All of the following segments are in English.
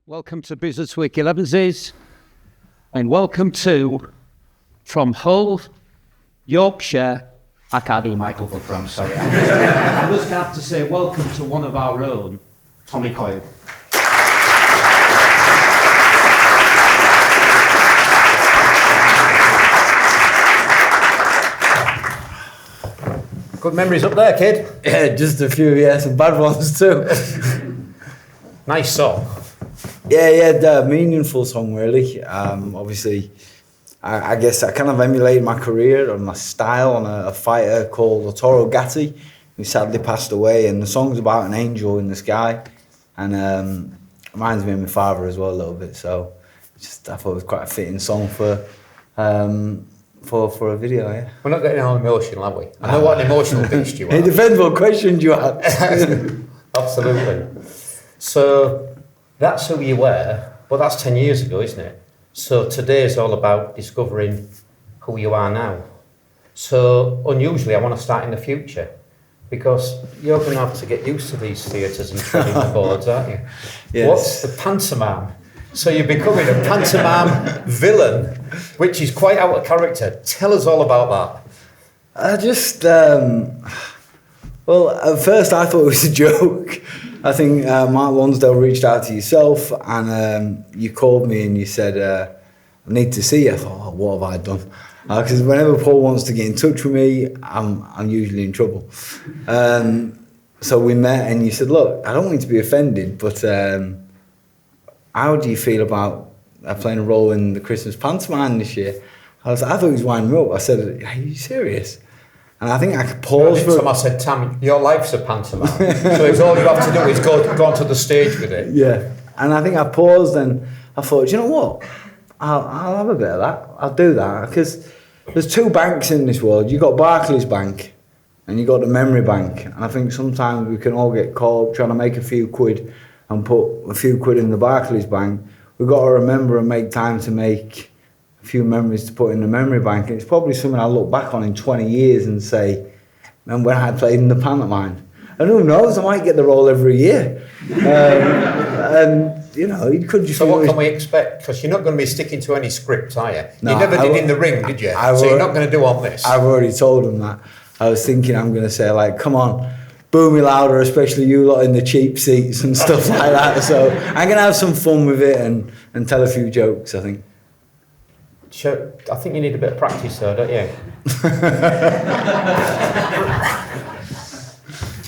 Welcome to Business Week 11s, and welcome to, from Hull, Yorkshire, I can't do Michael from, sorry. I just have to say welcome to one of our own, Tommy Coyle. Good memories up there, kid. Yeah, just a few, some bad ones too. Nice song. Yeah, meaningful song really. Obviously, I guess I kind of emulated my career and my style on a fighter called Arturo Gatti, who sadly passed away, and the song's about an angel in the sky, and reminds me of my father as well a little bit, so I thought it was quite a fitting song for a video, yeah. We're not getting all emotional, are we? I know what an emotional beast you are. It depends what questions you ask. Absolutely. So, that's who you were, but that's 10 years ago, isn't it? So today is all about discovering who you are now. So unusually, I want to start in the future, because you're going to have to get used to these theatres and training boards, aren't you? Yes. What's the pantomime? So you're becoming a pantomime villain, which is quite out of character. Tell us all about that. Well, at first I thought it was a joke. I think Mark Lonsdale reached out to yourself, and you called me and you said, I need to see you. I thought, what have I done? Because whenever Paul wants to get in touch with me, I'm usually in trouble. So we met and you said, look, I don't want you to be offended, but how do you feel about playing a role in the Christmas pantomime this year? I thought he was winding me up. I said, are you serious? And I think I could pause for... Tom, I said, Tam, your life's a pantomime. So it's all you have to do is go onto the stage with it. Yeah. And I think I paused and I thought, do you know what? I'll have a bit of that. I'll do that. Because there's two banks in this world. You've got Barclays Bank and you've got the Memory Bank. And I think sometimes we can all get caught up trying to make a few quid and put a few quid in the Barclays Bank. We've got to remember and make time to make a few memories to put in the memory bank. And it's probably something I'll look back on in 20 years and say, man, when I played in the pantomime. And who knows, I might get the role every year. And, you know, you could just... So what can we expect? Because you're not going to be sticking to any script, are you? No, you never did In the Ring, did you? So you're not going to do on this. I've already told them that. I was thinking I'm going to say, like, come on, boo me louder, especially you lot in the cheap seats and stuff like that. So I'm going to have some fun with it and tell a few jokes, I think. Sure. I think you need a bit of practice though, don't you?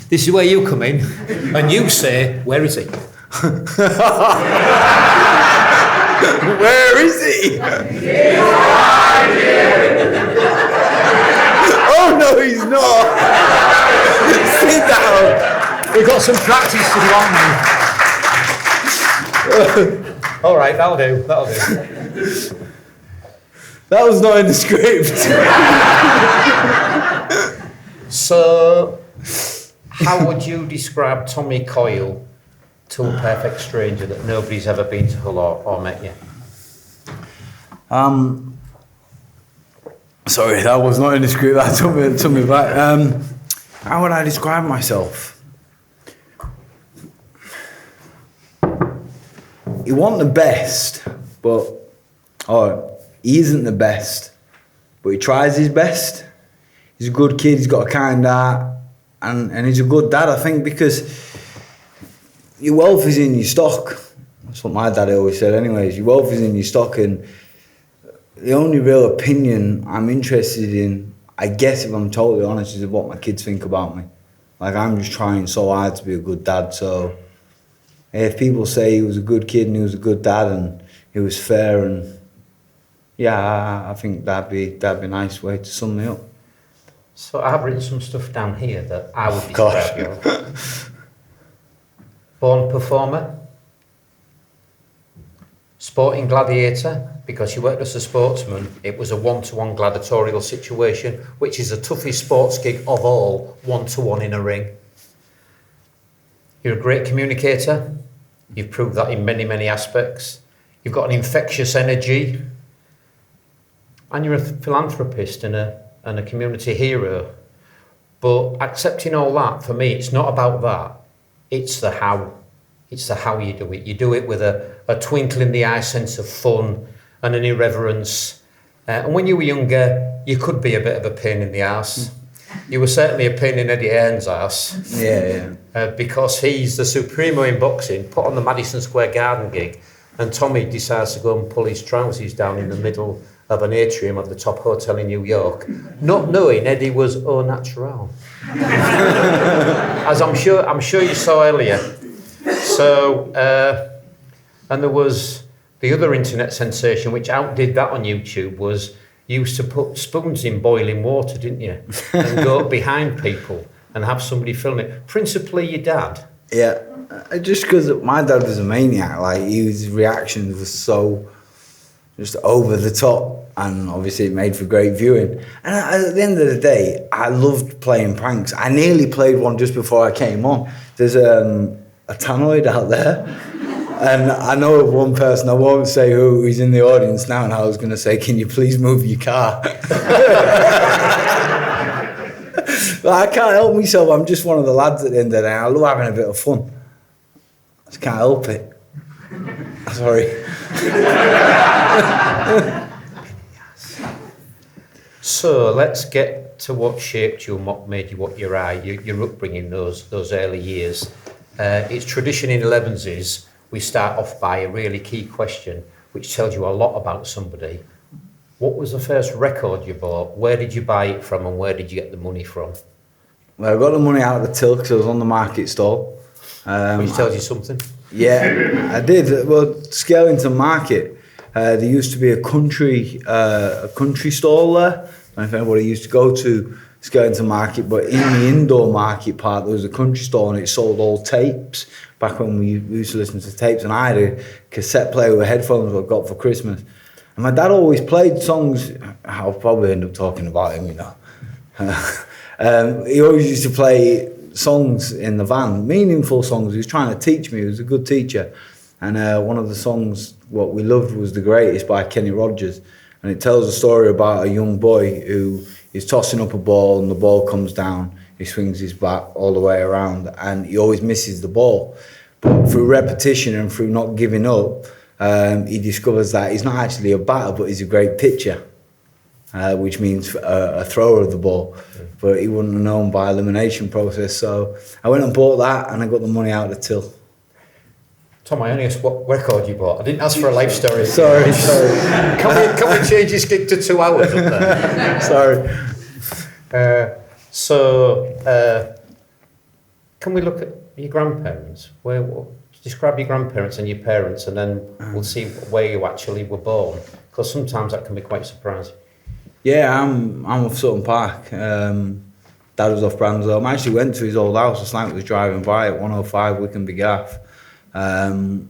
This is where you come in and you say, where is he? Where is he? Oh no, he's not. Sit down. We've got some practice to do, haven't we? All right, that'll do. That was not in the script. So, how would you describe Tommy Coyle to a perfect stranger that nobody's ever been to Hull or met you? Sorry, that was not in the script. That took me back. How would I describe myself? He wasn't the best, but he isn't the best, but he tries his best. He's a good kid, he's got a kind heart, and he's a good dad, I think, because your wealth is in your stock. That's what my daddy always said anyways. Your wealth is in your stock, and the only real opinion I'm interested in, I guess if I'm totally honest, is what my kids think about me. Like, I'm just trying so hard to be a good dad, so if people say he was a good kid and he was a good dad and he was fair, and yeah, I think that'd be a nice way to sum me up. So I have written some stuff down here that I would describe you. Born performer, sporting gladiator, because you worked as a sportsman, it was a one-to-one gladiatorial situation, which is the toughest sports gig of all, one-to-one in a ring. You're a great communicator. You've proved that in many, many aspects. You've got an infectious energy. And you're a philanthropist and a community hero. But accepting all that, for me, it's not about that. It's the how. It's the how you do it. You do it with a twinkle in the eye sense of fun and an irreverence. And when you were younger, you could be a bit of a pain in the arse. You were certainly a pain in Eddie Hearn's arse. Yeah. Because he's the supremo in boxing, put on the Madison Square Garden gig, and Tommy decides to go and pull his trousers down in the middle of an atrium at the top hotel in New York, not knowing Eddie was au natural. As I'm sure you saw earlier. So, and there was the other internet sensation which outdid that on YouTube was you used to put spoons in boiling water, didn't you? And go up behind people and have somebody film it. Principally your dad. Yeah, just because my dad was a maniac. Like, his reactions were so just over the top, and obviously it made for great viewing. And at the end of the day, I loved playing pranks. I nearly played one just before I came on. There's a tannoid out there, and I know of one person, I won't say who's in the audience now, and I was going to say, can you please move your car? But I can't help myself. I'm just one of the lads at the end of the day. I love having a bit of fun. I just can't help it. Sorry. So let's get to what shaped you and what made you what you are. Your upbringing, those early years. It's tradition in Elevenses. We start off by a really key question, which tells you a lot about somebody. What was the first record you bought? Where did you buy it from, and where did you get the money from? Well, I got the money out of the till because I was on the market stall. Which tells you something. Yeah, I did. Well, Skellington Market, there used to be a country stall there. I don't know if anybody used to go to Skellington Market, but in the indoor market part, there was a country store and it sold old tapes. Back when we used to listen to tapes, and I had a cassette player with headphones I got for Christmas. And my dad always played songs. I'll probably end up talking about him, you know. He always used to play songs in the van, meaningful songs. He was trying to teach me. He was a good teacher. And one of the songs, what we loved, was The Greatest by Kenny Rogers. And it tells a story about a young boy who is tossing up a ball and the ball comes down. He swings his bat all the way around and he always misses the ball. But through repetition and through not giving up, he discovers that he's not actually a batter, but he's a great pitcher, which means a thrower of the ball. But he wouldn't have known by elimination process. So I went and bought that, and I got the money out of the till. Tom, I only asked what record you bought. I didn't ask for a life story. Sorry. Can we change this gig to 2 hours up there? Sorry. Can we look at your grandparents? Describe your grandparents and your parents, and then we'll see where you actually were born, because sometimes that can be quite surprising. Yeah, I'm off Sutton Park. Dad was off Branslow. I actually went to his old house last night. Was driving by at 105 Wickham Gaff. And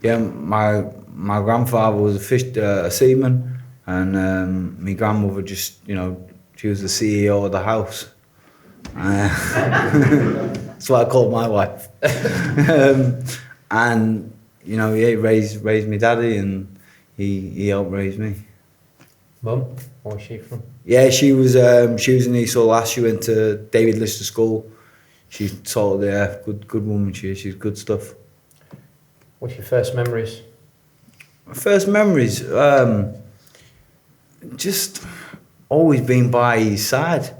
yeah, my grandfather was a seaman, and my grandmother just, she was the CEO of the house. That's what I called my wife. And he raised me daddy, and he helped raise me. Mum, where was she from? Yeah, she was in East Lass. She went to David Lister School. She's sort of good woman. She's good stuff. What's your first memories? My first memories, just always being by his side,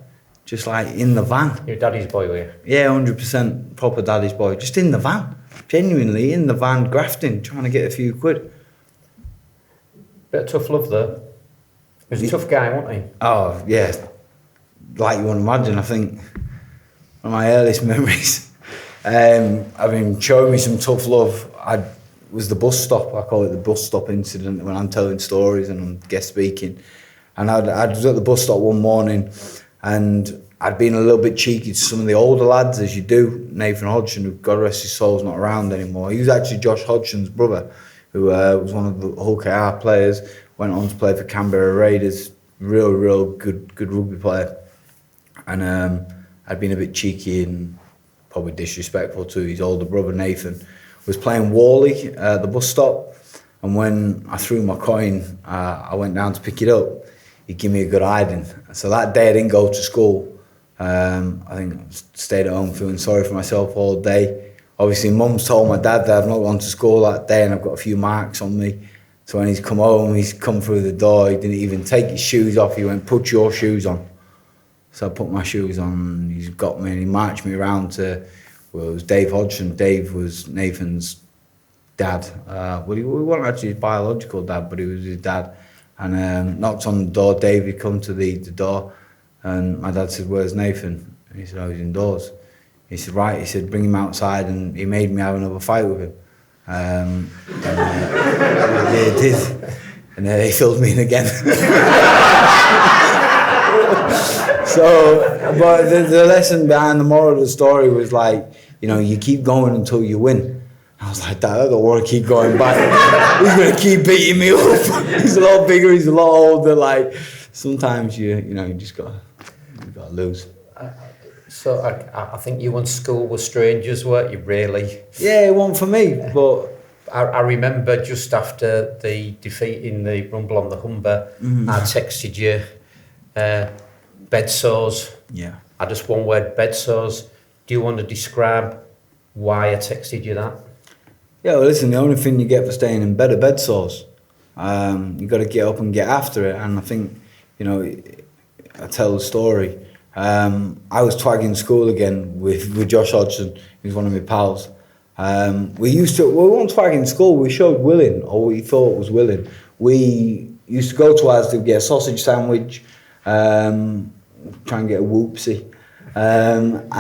just like in the van. Your daddy's boy, were you? Yeah, 100% proper daddy's boy. Just in the van, genuinely in the van, grafting, trying to get a few quid. Bit of tough love though. He was a tough guy, wasn't he? Oh yeah, like you wouldn't imagine. I think one of my earliest memories, having shown me some tough love, was the bus stop. I call it the bus stop incident, when I'm telling stories and I'm guest speaking. And I was at the bus stop one morning, and I'd been a little bit cheeky to some of the older lads, as you do. Nathan Hodgson, who, God rest his soul, is not around anymore. He was actually Josh Hodgson's brother, who was one of the Hull KR players, went on to play for Canberra Raiders, real good rugby player. And I'd been a bit cheeky and probably disrespectful to his older brother, Nathan. Was playing Whalley at the bus stop, and when I threw my coin, I went down to pick it up. He'd give me a good hiding. So that day I didn't go to school. I think I stayed at home feeling sorry for myself all day. obviously Mum's told my dad that I've not gone to school that day and I've got a few marks on me. So when he's come home, he's come through the door, he didn't even take his shoes off, he went, put your shoes on. So I put my shoes on and he's got me and he marched me around to, well, it was Dave Hodgson. Dave was Nathan's dad. Well, he wasn't actually his biological dad, but he was his dad. And knocked on the door, David come to the door and my dad said, where's Nathan? And he said, oh, he's indoors. He said, right, he said, bring him outside, and he made me have another fight with him. He did. And he filled me in again. So, but the lesson behind the moral of the story was like, you know, you keep going until you win. I was like, Dad, I don't want to keep going back. He's going to keep beating me up. He's a lot bigger, he's a lot older. Like, sometimes you just got to lose. So I think you and school were strangers, weren't you, really? Yeah, it wasn't for me, but... I remember just after the defeat in the Rumble on the Humber, I texted you, bed sores. Yeah. I just one word, bed sores. Do you want to describe why I texted you that? Yeah, well, listen, the only thing you get for staying in bed are bed sores. You got to get up and get after it. And I think, you know, I tell the story. I was twagging school again with Josh Hodgson, who's one of my pals. We weren't twagging school, we showed willing, or we thought was willing. We used to go to Asda, get a sausage sandwich, try and get a whoopsie, and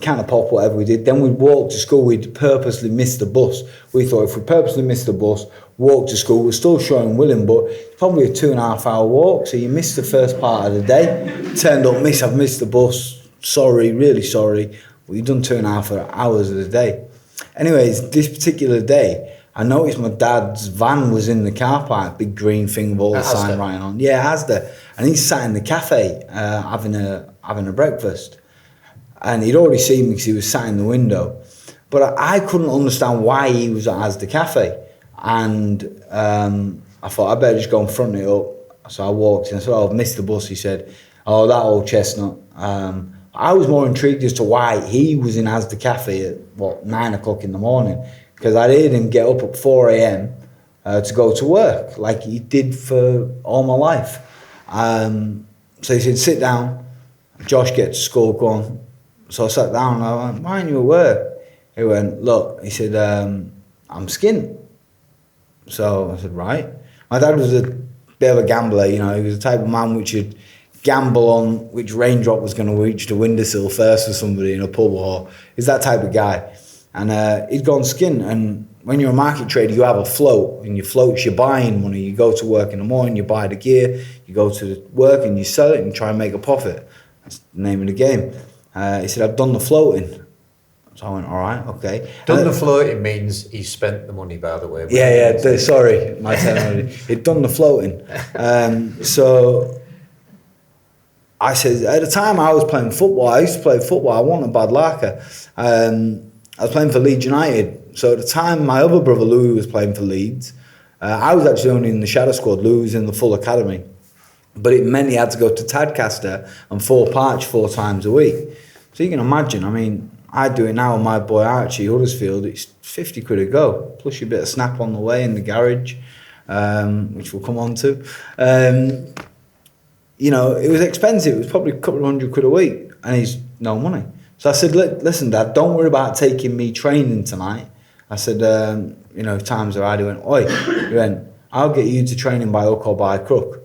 kind of pop whatever we did. Then we'd walk to school, we'd purposely miss the bus. We thought if we purposely missed the bus, walk to school, we're still showing willing, but it's probably a 2.5 hour walk, so you missed the first part of the day. Turned up, I've missed the bus, sorry, really sorry. Well, you've done 2.5 hours of the day. Anyways, this particular day, I noticed my dad's van was in the car park, big green thing with all the sign writing on. Yeah, Asda. And he's sat in the cafe having a breakfast. And he'd already seen me because he was sat in the window. But I couldn't understand why he was at Asda Cafe. And I thought, I better just go and front it up. So I walked in. I said, oh, I've missed the bus. He said, oh, that old chestnut. I was more intrigued as to why he was in Asda Cafe at, 9 o'clock in the morning. Because I'd heard him get up at 4 a.m. To go to work, like he did for all my life. So he said, sit down. Josh gets to school, go on. So I sat down and I went, why aren't you at work? He went, look, he said, I'm skint. So I said, right. My dad was a bit of a gambler, you know, he was the type of man which would gamble on which raindrop was going to reach the windowsill first for somebody in a pub, or he's that type of guy. And he'd gone skint, and when you're a market trader, you have a float, and your float's your buying money. You go to work in the morning, you buy the gear, you go to work and you sell it and try and make a profit. That's the name of the game. He said, I've done the floating. So I went, all right, okay. Done the floating means he spent the money, by the way. Sorry, my terminology. He'd done the floating. So I said, at the time I was playing football, I used to play football, I wasn't a bad larker. I was playing for Leeds United. So at the time, my other brother Louis was playing for Leeds. I was actually only in the shadow squad. Louis was in the full academy. But it meant he had to go to Tadcaster and Fort Parch 4 times a week. So you can imagine, I mean, I do it now with my boy Archie, Huddersfield, it's 50 quid a go, plus your bit of snap on the way in the garage, which we'll come on to. You know, it was expensive, it was probably a couple of £100 a week, and he's no money. So I said, listen, Dad, don't worry about taking me training tonight. I said, you know, times are hard. He went, oi, he went, I'll get you to training by hook or by crook.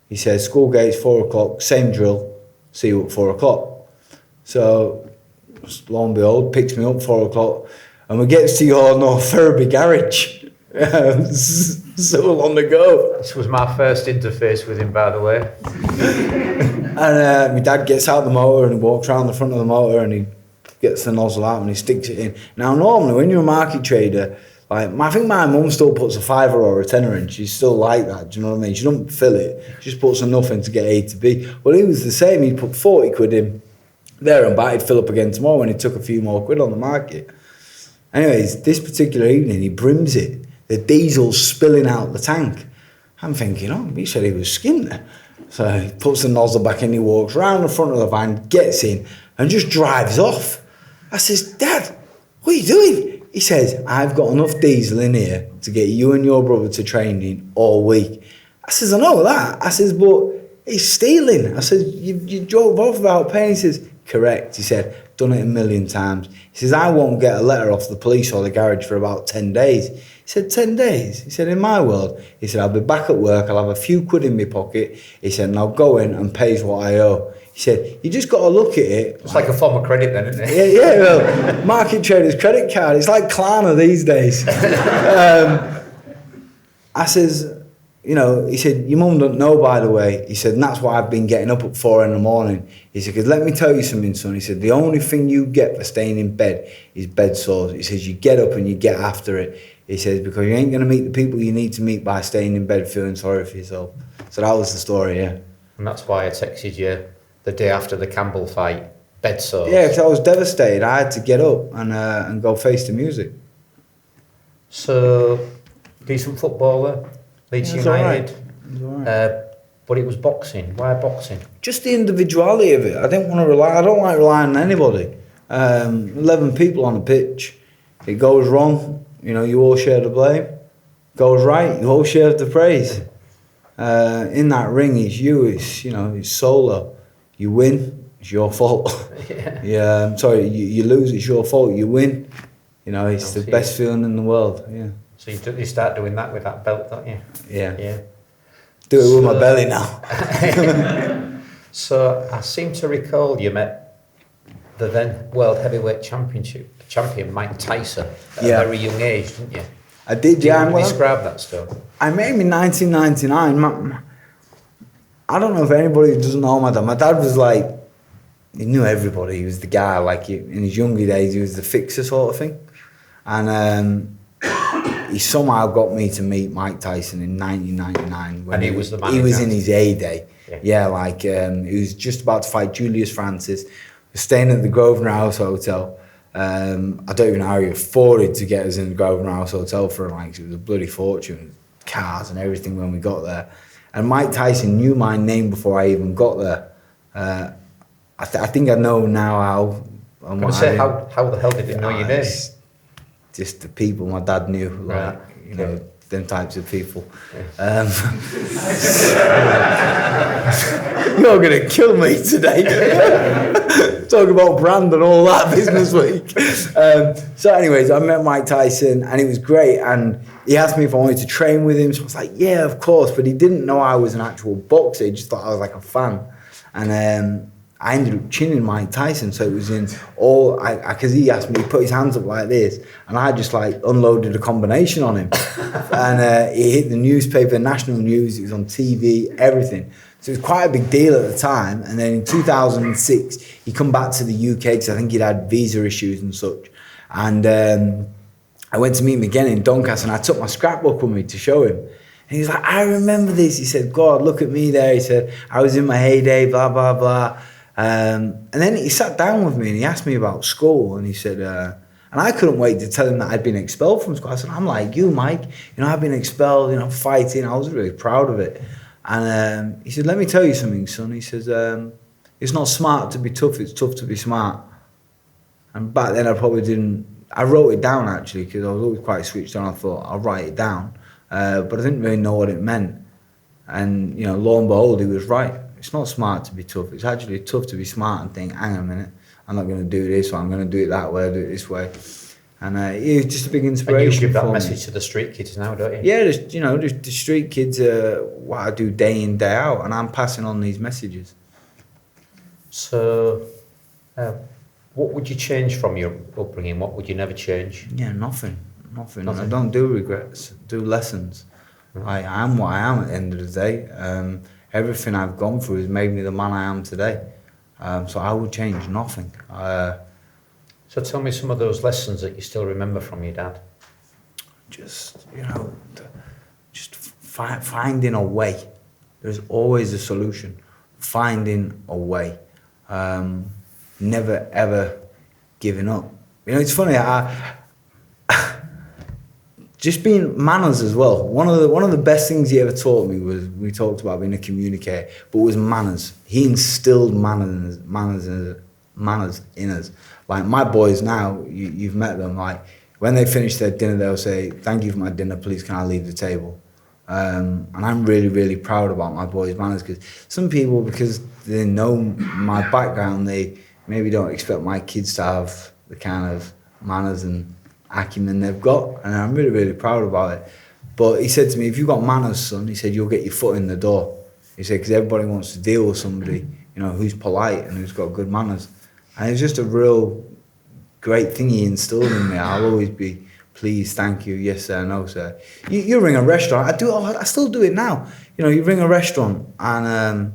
He said, school gates, 4 o'clock, same drill, see you at 4 o'clock. So, lo and behold, picks me up 4 o'clock, and we get to your North Ferriby garage. So on the go. This was my first interface with him, by the way. And my dad gets out the motor and he walks around the front of the motor and he gets the nozzle out and he sticks it in. Now, normally, when you're a market trader, like I think my mum still puts a £5 or a £10 in. She's still like that. Do you know what I mean? She doesn't fill it. She just puts enough in to get A to B. Well, he was the same. He'd put 40 quid in there and back. He'd fill up again tomorrow when he took a few more quid on the market. Anyways, this particular evening, he brims it. The diesel's spilling out the tank. I'm thinking, oh, he said he was skint. So he puts the nozzle back in, he walks round the front of the van, gets in, and just drives off. I says, Dad, what are you doing? He says, I've got enough diesel in here to get you and your brother to training all week. I says, I know that. I says, but he's stealing. I says, you drove off without paying. He says, correct. He said, done it a million times. He says, I won't get a letter off the police or the garage for about 10 days. He said, 10 days? He said, in my world, he said, I'll be back at work, I'll have a few quid in my pocket. He said, and I'll go in and pay what I owe. He said, you just got to look at it. It's like a form of credit then, isn't it? Yeah, well, market trader's credit card. It's like Klarna these days. I says, you know, he said, your mum don't know, by the way. He said, and that's why I've been getting up at 4 a.m. He said, because let me tell you something, son. He said, the only thing you get for staying in bed is bed sores. He says, you get up and you get after it. He says, because you ain't going to meet the people you need to meet by staying in bed feeling sorry for yourself. So that was the story, yeah. And that's why I texted you the day after the Campbell fight, bed sores. Yeah, because I was devastated. I had to get up and go face the music. So, decent footballer, Leeds United. Right. But it was boxing. Why boxing? Just the individuality of it. I don't like relying on anybody. 11 people on the pitch. It goes wrong, you know, you all share the blame. Goes right, you all share the praise. In that ring, it's you. It's solo. You win, it's your fault. Yeah. You lose, it's your fault. You win, you know, it's the best feeling in the world. Yeah. So you start doing that with that belt, don't you? Yeah. Yeah. Do it with my belly now. So I seem to recall you met the then World Heavyweight champion Mike Tyson at a very young age, didn't you? I did, yeah. Can you describe that stuff? I met him in 1999. I don't know if anybody doesn't know my dad. My dad was like, he knew everybody. He was the guy, like in his younger days, he was the fixer sort of thing. And he somehow got me to meet Mike Tyson in 1999. When and he was the man. He was in his heyday. Yeah, he was just about to fight Julius Francis. We were staying at the Grosvenor House Hotel. I don't even know how he afforded to get us in the Grosvenor House Hotel for it was a bloody fortune, cars and everything when we got there. And Mike Tyson knew my name before I even got there. I think I know now how. I'm going to say, how the hell did he know your name? Just the people my dad knew, Right. you know, them types of people. Yeah. You're going to kill me today. Talk about brand and all that business week. So anyways, I met Mike Tyson and it was great. And he asked me if I wanted to train with him. So I was like, yeah, of course. But he didn't know I was an actual boxer. He just thought I was like a fan. And I ended up chinning Mike Tyson, so it was in all, because he asked me, he put his hands up like this, and I just like unloaded a combination on him. And it hit the newspaper, national news, it was on TV, everything. So it was quite a big deal at the time. And then in 2006, he come back to the UK, because I think he'd had visa issues and such. And I went to meet him again in Doncaster, and I took my scrapbook with me to show him. And he was like, I remember this. He said, God, look at me there. He said, I was in my heyday, blah, blah, blah. And then he sat down with me and he asked me about school, and he said, and I couldn't wait to tell him that I'd been expelled from school. I said, I'm like you, Mike, you know, I've been expelled, you know, fighting. I was really proud of it. And he said, let me tell you something, son. He says, it's not smart to be tough, it's tough to be smart. And back then I wrote it down actually, because I was always quite switched on. I thought, I'll write it down. But I didn't really know what it meant. And, you know, lo and behold, he was right. It's not smart to be tough. It's actually tough to be smart and think, hang on a minute, I'm not going to do this, or I'm going to do it that way, I'll do it this way. And it was just a big inspiration. And you give that for message me. to the street kids now, don't you? Yeah, just, you know, just the street kids, what I do day in, day out, and I'm passing on these messages. So, what would you change from your upbringing? What would you never change? Yeah, nothing. I don't do regrets, do lessons. I am what I am at the end of the day. Everything I've gone through has made me the man I am today. So I would change nothing. So tell me some of those lessons that you still remember from your dad. Just, you know, finding a way. There's always a solution. Finding a way. Never, ever giving up. You know, it's funny, just being manners as well. One of the best things he ever taught me was, we talked about being a communicator, but it was manners. He instilled manners manners in us. Like my boys now, you've met them, like when they finish their dinner, they'll say, "Thank you for my dinner, please can I leave the table?" And I'm really, really proud about my boys' manners, because some people, because they know my background, they maybe don't expect my kids to have the kind of manners and acumen they've got, and I'm really, really proud about it. But he said to me, "If you've got manners, son," he said, "you'll get your foot in the door." He said, because everybody wants to deal with somebody, who's polite and who's got good manners. And it's just a real great thing he instilled in me. I'll always be please, thank you, yes sir, no sir. You ring a restaurant, I still do it now. You ring a restaurant and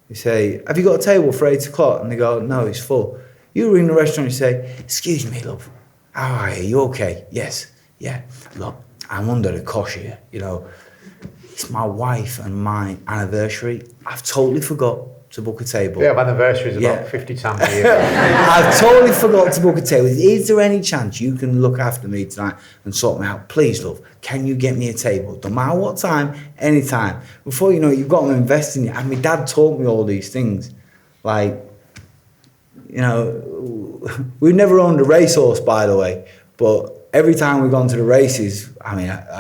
you say, "Have you got a table for 8 o'clock?" And they go, "No, it's full." You ring the restaurant and you say, "Excuse me, love, how are you? You okay?" "Yes, yeah, look, I'm under the cosh here, it's my wife and my anniversary. I've totally forgot to book a table." Yeah, my anniversary is about 50 times a year. "I've totally forgot to book a table. Is there any chance you can look after me tonight and sort me out? Please, love, can you get me a table? No matter what time, any time." Before you know it, you've got to invest in it. And my dad taught me all these things. Like, we've never owned a racehorse, by the way, but every time we've gone to the races, I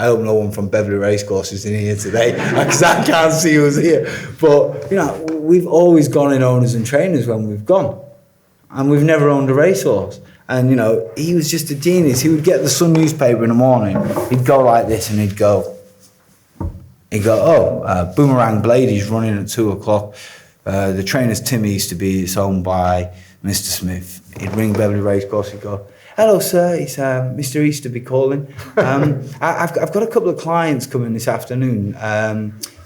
hope no one from Beverley Racecourse in here today, because I can't see who's here. But, we've always gone in owners and trainers when we've gone. And we've never owned a racehorse. And, he was just a genius. He would get the Sun newspaper in the morning. He'd go like this and he'd go, "Oh, Boomerang Blade is running at 2 o'clock. The trainer's Tim Easterby. It's owned by Mr. Smith." He'd ring Beverley Racecourse. He'd go, "Hello, sir. It's Mr. Easterby calling. I've got a couple of clients coming this afternoon.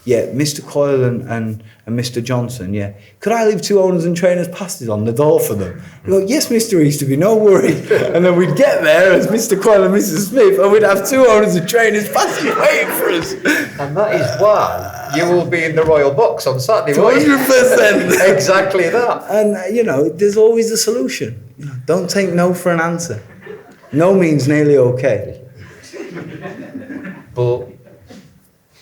Mr. Coyle and Mr. Johnson. Yeah, could I leave 2 owners and trainers passes on the door for them?" You go, "Yes, Mr. Easterby, no worries." And then we'd get there as Mr. Coyle and Mrs. Smith, and we'd have 2 owners and trainers passes waiting for us. And that is why you will be in the Royal Box on Saturday, won't you? 100%. Exactly that. And, there's always a solution. Don't take no for an answer. No means nearly okay. But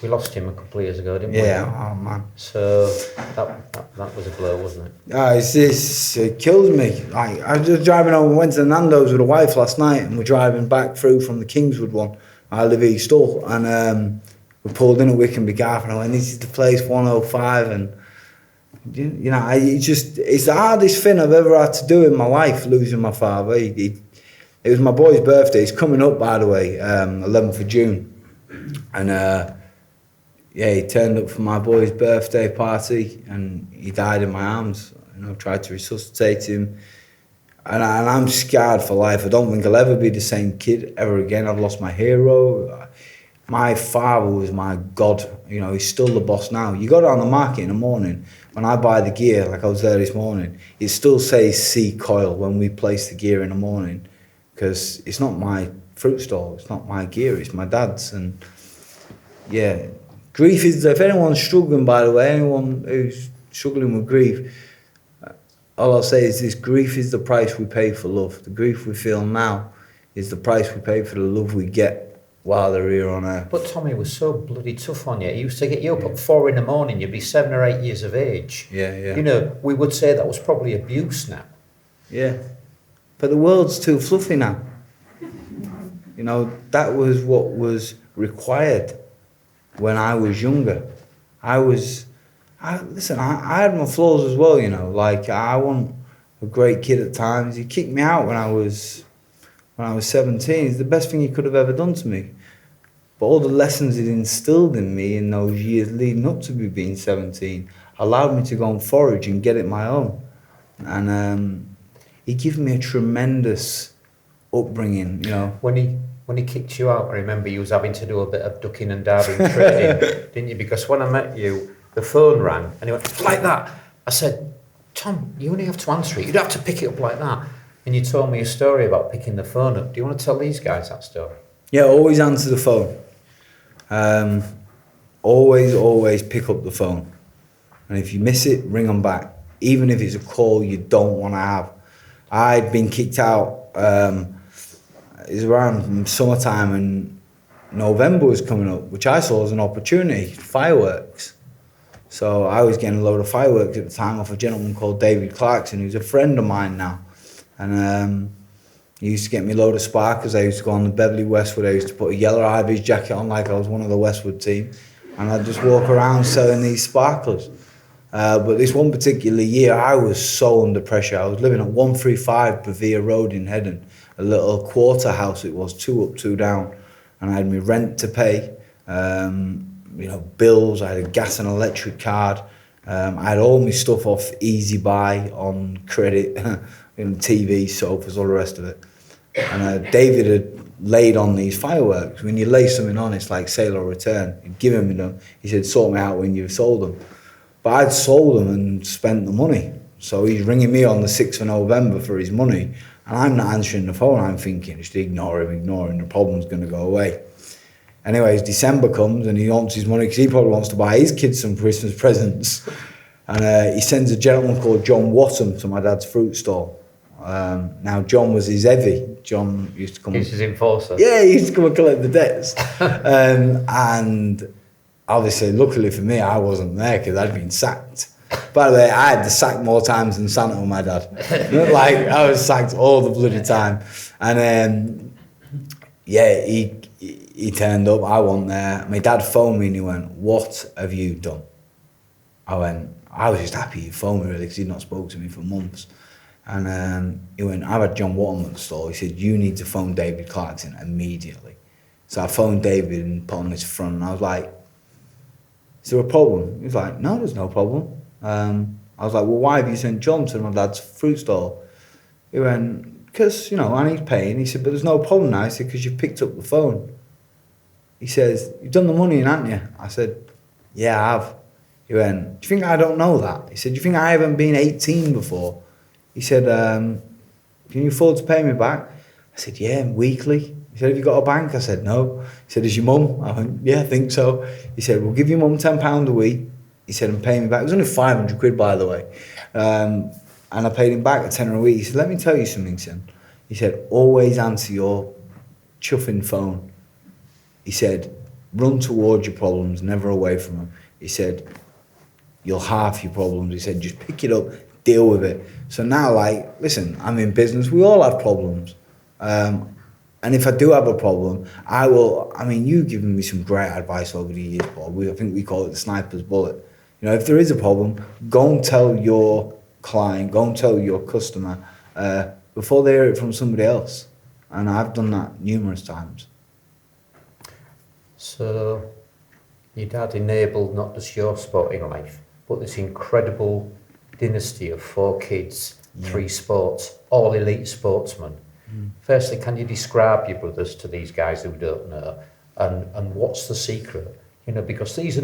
we lost him a couple of years ago, didn't we? Yeah, oh man. So that was a blow, wasn't it? It kills me. I was just driving home, went to Nando's with a wife last night, and we're driving back through from the Kingswood one. I live East Hull, and we pulled in at Wickenby Garth, and I went, "This is the place, 105, and it's the hardest thing I've ever had to do in my life, losing my father. It was my boy's birthday. It's coming up, by the way, 11th of June. And he turned up for my boy's birthday party and he died in my arms. Tried to resuscitate him. And I'm scarred for life. I don't think I'll ever be the same kid ever again. I've lost my hero. My father was my God. He's still the boss now. You go down the market in the morning, when I buy the gear, like I was there this morning, it still says C Coyle when we place the gear in the morning, because it's not my fruit stall, it's not my gear, it's my dad's. And yeah, grief is, if anyone's struggling, by the way, anyone who's struggling with grief, all I'll say is this: grief is the price we pay for love. The grief we feel now is the price we pay for the love we get while they're here on earth. But Tommy was so bloody tough on you. He used to get you up at 4 a.m, you'd be 7 or 8 years of age. Yeah. We would say that was probably abuse now. Yeah. But the world's too fluffy now. That was what was required when I was younger. I had my flaws as well, like I wasn't a great kid at times. He kicked me out when I was 17. It's the best thing he could have ever done to me. But all the lessons it instilled in me in those years leading up to me being 17 allowed me to go and forage and get it my own. And he gave me a tremendous upbringing, When he kicked you out, I remember you was having to do a bit of ducking and diving training, didn't you? Because when I met you, the phone rang and he went like that. I said, "Tom, you only have to answer it. You don't have to pick it up like that." And you told me a story about picking the phone up. Do you want to tell these guys that story? Yeah, always answer the phone. Always pick up the phone. And if you miss it, ring them back. Even if it's a call you don't want to have. I'd been kicked out. It was around summertime and November was coming up, which I saw as an opportunity, fireworks. So I was getting a load of fireworks at the time off a gentleman called David Clarkson, who's a friend of mine now. And he used to get me a load of sparklers. I used to go on the Beverly Westwood. I used to put a yellow Ibis jacket on like I was one of the Westwood team. And I'd just walk around selling these sparklers. But this one particular year, I was so under pressure. I was living at 135 Bavia Road in Hedden, a little quarter house it was, 2 up, 2 down. And I had my rent to pay, bills. I had a gas and electric card. I had all my stuff off Easy Buy on credit, TV, sofas, all the rest of it. And David had laid on these fireworks. When you lay something on, it's like sale or return. He'd given me them. He said, sort me out when you've sold them. But I'd sold them and spent the money. So he's ringing me on the 6th of November for his money. And I'm not answering the phone. I'm thinking, just ignore him, the problem's going to go away. Anyways, December comes and he wants his money because he probably wants to buy his kids some Christmas presents. And he sends a gentleman called John Watson to my dad's fruit stall. Now, John was his heavy. John used to come... He's his enforcer. Yeah, he used to come and collect the debts. And obviously, luckily for me, I wasn't there because I'd been sacked. By the way, I had the sack more times than Santa with my dad. Like, I was sacked all the bloody time. And he turned up, I wasn't there. My dad phoned me and he went, "What have you done?" I was just happy he phoned me really because he'd not spoken to me for months. And he went, "I've had John Watton at the store." He said, "You need to phone David Clarkson immediately." So I phoned David and put on his front and I was like, "Is there a problem?" He was like, "No, there's no problem." I was like, "Well, why have you sent John to my dad's fruit stall?" He went, "Because, I need paying." He said, "But there's no problem now." He said, "Because you've picked up the phone." He says, "You've done the money in, haven't you?" I said, "Yeah, I have." He went, "Do you think I don't know that?" He said, "Do you think I haven't been 18 before?" He said, "Can you afford to pay me back?" I said, "Yeah, weekly." He said, "Have you got a bank?" I said, "No." He said, "Is your mum?" I went, "Yeah, I think so." He said, "We'll give your mum £10 a week." He said, "And pay me back." It was only 500 quid, by the way. And I paid him back a tenner a week. He said, "Let me tell you something, son." He said, "Always answer your chuffing phone." He said, "Run towards your problems, never away from them." He said, "You'll halve your problems." He said, "Just pick it up, deal with it." So now, listen, I'm in business. We all have problems. And if I do have a problem, you've given me some great advice over the years, Paul. I think we call it the sniper's bullet. If there is a problem, go and tell your client, go and tell your customer before they hear it from somebody else. And I've done that numerous times. So your dad enabled not just your sporting life, but this incredible dynasty of 4 kids, 3 sports, all elite sportsmen. Firstly, can you describe your brothers to these guys who don't know, and what's the secret? Because they're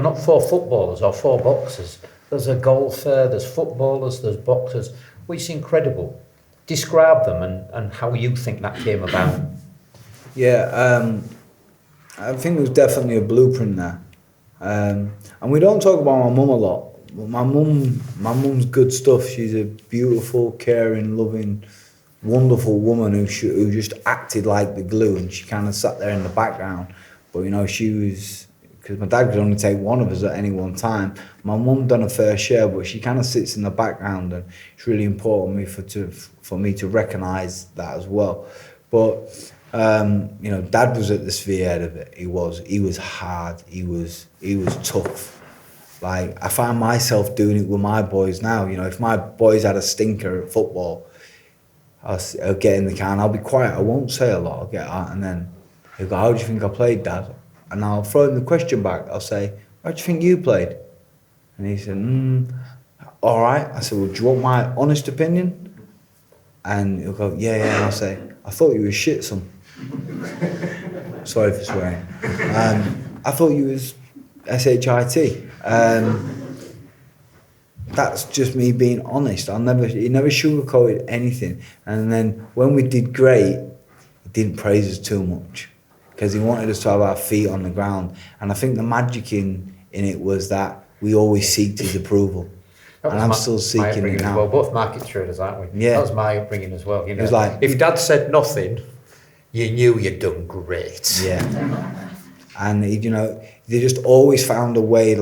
not 4 footballers or 4 boxers. There's a golfer, there's footballers, there's boxers. Well, it's incredible. Describe them and how you think that came about. Yeah, I think there's definitely a blueprint there. And we don't talk about my mum a lot. But my mum's good stuff. She's a beautiful, caring, loving, wonderful woman who just acted like the glue, and she kind of sat there in the background. But she was, because my dad could only take one of us at any one time. My mum done a fair share, but she kind of sits in the background, and it's really important for me to recognise that as well. But Dad was at the spearhead of it. He was hard. He was tough. I find myself doing it with my boys now. If my boys had a stinker at football, I'll get in the car and I'll be quiet. I won't say a lot. I'll get out and then he'll go, "How do you think I played, Dad?" And I'll throw him the question back. I'll say, "How do you think you played?" And he said, "All right." I said, "Well, do you want my honest opinion?" And he'll go, yeah. And I'll say, "I thought you was shit, son." Sorry for swearing. I thought you was SHIT. That's just me being honest. He never sugarcoated anything. And then when we did great, he didn't praise us too much because he wanted us to have our feet on the ground. And I think the magic in it was that we always seeked his approval. And I'm still seeking it now. Well, both market traders, aren't we? Yeah. That was my upbringing as well. It was like, if Dad said nothing, you knew you'd done great. Yeah. And they just always found a way.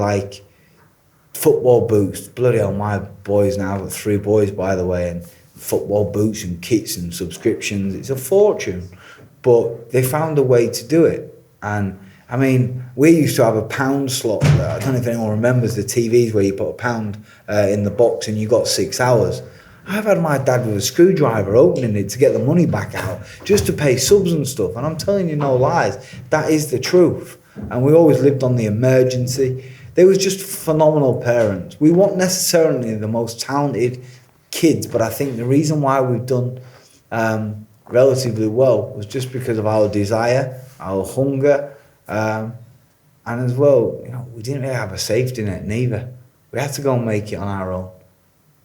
football boots. Bloody hell, my boys now, I've got 3 boys, by the way, and football boots and kits and subscriptions. It's a fortune. But they found a way to do it. And I mean, we used to have a pound slot. I don't know if anyone remembers the TVs where you put a pound in the box and you got 6 hours. I've had my dad with a screwdriver opening it to get the money back out, just to pay subs and stuff. And I'm telling you no lies, that is the truth. And we always lived on the emergency. They was just phenomenal parents. We weren't necessarily the most talented kids, but I think the reason why we've done relatively well was just because of our desire, our hunger, and as well, you know, we didn't really have a safety net neither. We had to go and make it on our own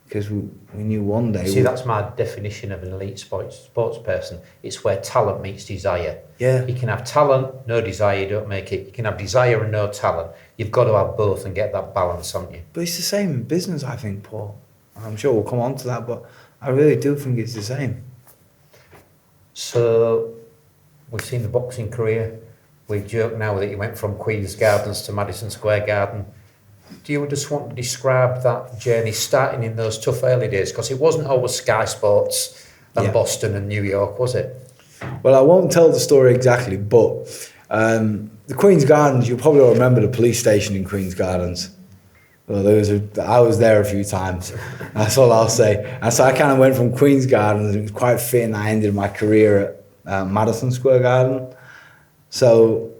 because we knew one day. See, that's my definition of an elite sports person. It's where talent meets desire. Yeah. You can have talent, no desire, you don't make it. You can have desire and no talent. You've got to have both and get that balance, haven't you? But it's the same in business, I think, Paul. I'm sure we'll come on to that, but I really do think it's the same. So, we've seen the boxing career. We joke now that you went from Queen's Gardens to Madison Square Garden. Do you just want to describe that journey starting in those tough early days? Because it wasn't always Sky Sports and Boston and New York, was it? Well, I won't tell the story exactly, but the Queen's Gardens, you'll probably all remember the police station in Queen's Gardens. Well, I was there a few times. That's all I'll say. And so I kind of went from Queen's Gardens. It was quite fitting I ended my career at Madison Square Garden. So,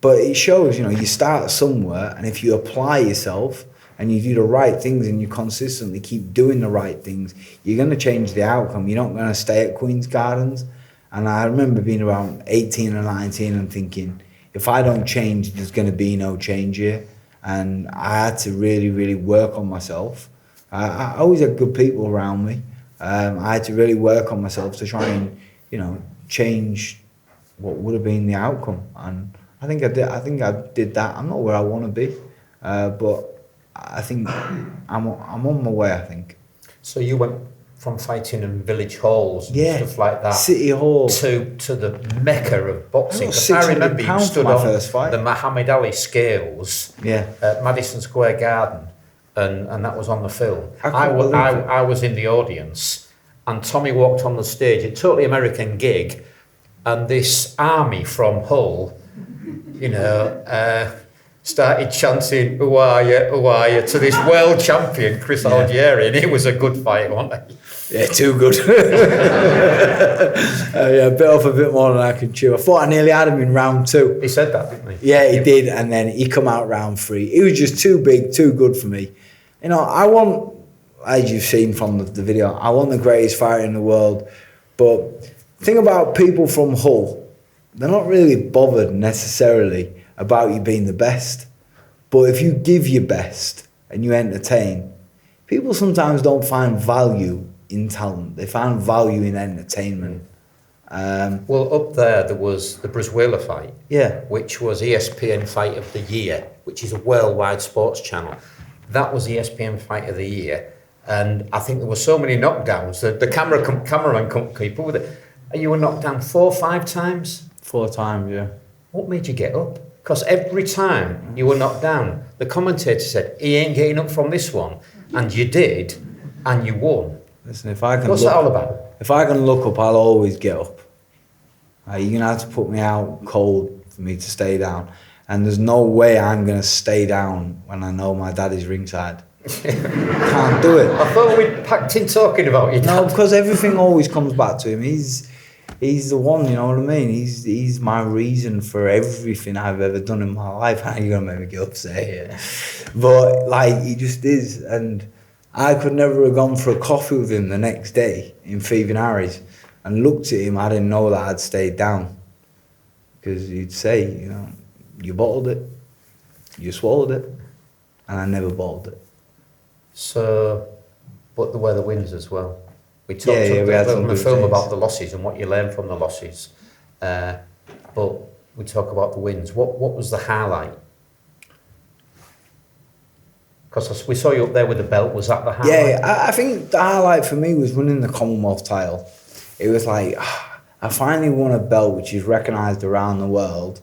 but it shows, you know, you start somewhere, and if you apply yourself and you do the right things and you consistently keep doing the right things, you're going to change the outcome. You're not going to stay at Queen's Gardens. And I remember being around 18 or 19 and thinking, if I don't change, there's going to be no change here. And I had to really, really work on myself. I always had good people around me. I had to really work on myself to try and, you know, change what would have been the outcome. And I think I did that. I'm not where I want to be, but I think I'm on my way, I think. So you went from fighting in village halls and stuff like that, City Hall, to the mecca of boxing. I remember you stood on first fight. the Muhammad Ali scales at Madison Square Garden, and that was on the film. I was in the audience, and Tommy walked on the stage, a totally American gig, and this army from Hull, you know, started chanting, who are you, to this world champion, Chris Algieri, and it was a good fight, wasn't it? Yeah, too good. Bit off a bit more than I could chew. I thought I nearly had him in round 2. He said that, didn't he? Yeah, he did, and then he come out round 3. He was just too big, too good for me. You know, I want, as you've seen from the video, I want the greatest fighter in the world, but the thing about people from Hull, they're not really bothered necessarily about you being the best. But if you give your best and you entertain, people sometimes don't find value in talent. They find value in entertainment. Well, up there was the Brazuela fight, which was ESPN Fight of the Year, which is a worldwide sports channel. That was ESPN Fight of the Year. And I think there were so many knockdowns that the cameraman couldn't keep up with it. You were knocked down 4 or 5 times? 4 times, yeah. What made you get up? Because every time you were knocked down, the commentator said, he ain't getting up from this one. And you did, and you won. Listen, if I can What's that all about? If I can look up, I'll always get up. You're going to have to put me out cold for me to stay down. And there's no way I'm going to stay down when I know my dad is ringside. Can't do it. I thought we'd packed in talking about you. No, because everything always comes back to him. He's the one, you know what I mean? He's my reason for everything I've ever done in my life. You're going to make me get upset here. But, like, he just is. And I could never have gone for a coffee with him the next day in Thieving Harry's and looked at him. I didn't know that I'd stayed down. Because he'd say, you know, you bottled it, you swallowed it, and I never bottled it. So, but there were the wins as well. We talked we had on the film days. about the losses and what you learn from the losses. But we talk about the wins. What was the highlight? Because we saw you up there with the belt. Was that the highlight? Yeah, I think the highlight for me was winning the Commonwealth title. It was like, I finally won a belt which is recognised around the world.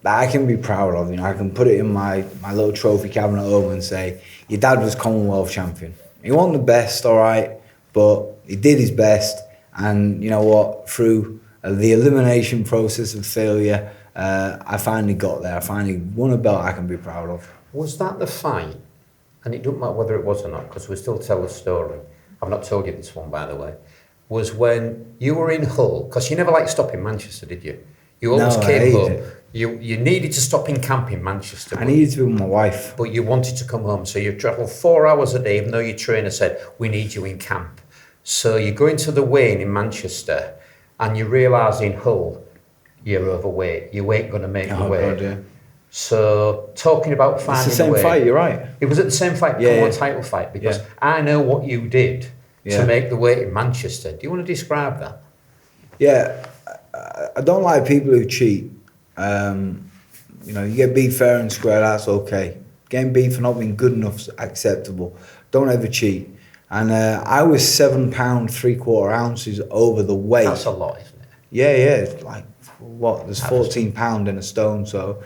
that I can be proud of. You know, I can put it in my little trophy cabinet at home and say, your dad was Commonwealth champion. He wasn't the best, all right, but he did his best. And you know what? Through the elimination process of failure, I finally got there. I finally won a belt I can be proud of. Was that the fight? And it doesn't matter whether it was or not, because we still tell the story. I've not told you this one, by the way. Was when you were in Hull, because you never liked stopping Manchester, did you? You always came home. You needed to stop in camp in Manchester. I needed to be with my wife. But you wanted to come home, so you travelled 4 hours a day, even though your trainer said, we need you in camp. So you go into the weigh-in in Manchester, and you realise in Hull, you're overweight. You ain't going to make the weight. God, yeah. So talking about finding it's the same the way, fight, you're right. It was at the same fight, title fight, because I know what you did to make the weight in Manchester. Do you want to describe that? Yeah, I don't like people who cheat. You know, you get beat fair and square, that's okay. Getting beat for not being good enough is acceptable. Don't ever cheat. And I was 7 pound 3/4 ounces over the weight. That's a lot, isn't it? Yeah, it's like, what, there's 14 pound in a stone, so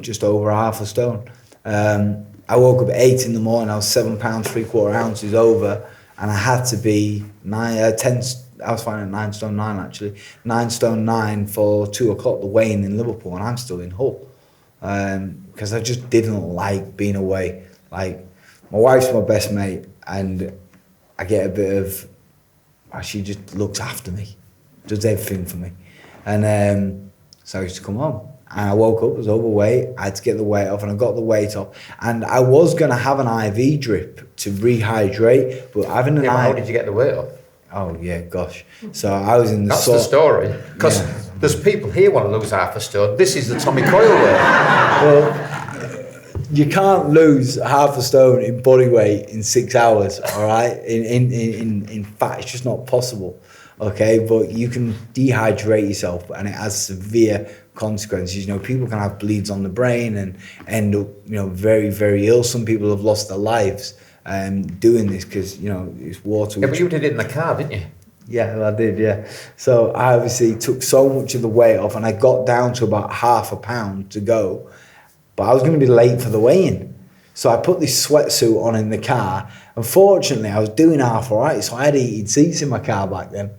just over half a stone. I woke up at 8 in the morning, I was 7 pound 3/4 ounces over, and I had to be 10, I was fighting at 9 stone 9 actually, 9 stone 9 for 2 o'clock, the weigh-in in Liverpool, and I'm still in Hull. Because I just didn't like being away. Like, my wife's my best mate, and I get a bit of, she just looks after me, does everything for me. And so I used to come home. And I woke up, I was overweight, I had to get the weight off, and I got the weight off. And I was going to have an IV drip to rehydrate, but having an IV... How did you get the weight off? Oh, yeah, gosh. So I was in the... That's the story. Because there's people here want to lose half a stone. This is the Tommy Coyle way. Well, you can't lose half a stone in body weight in 6 hours, all right? In fact, it's just not possible, okay? But you can dehydrate yourself, and it has severe consequences. You know, people can have bleeds on the brain and end up, you know, very, very ill. Some people have lost their lives doing this because, you know, it's water. Yeah, but you did it in the car, didn't you? Yeah, I did, yeah. So I obviously took so much of the weight off, and I got down to about half a pound to go. But I was going to be late for the weigh-in. So I put this sweatsuit on in the car. Unfortunately, I was doing half all right, so I had heated seats in my car back then.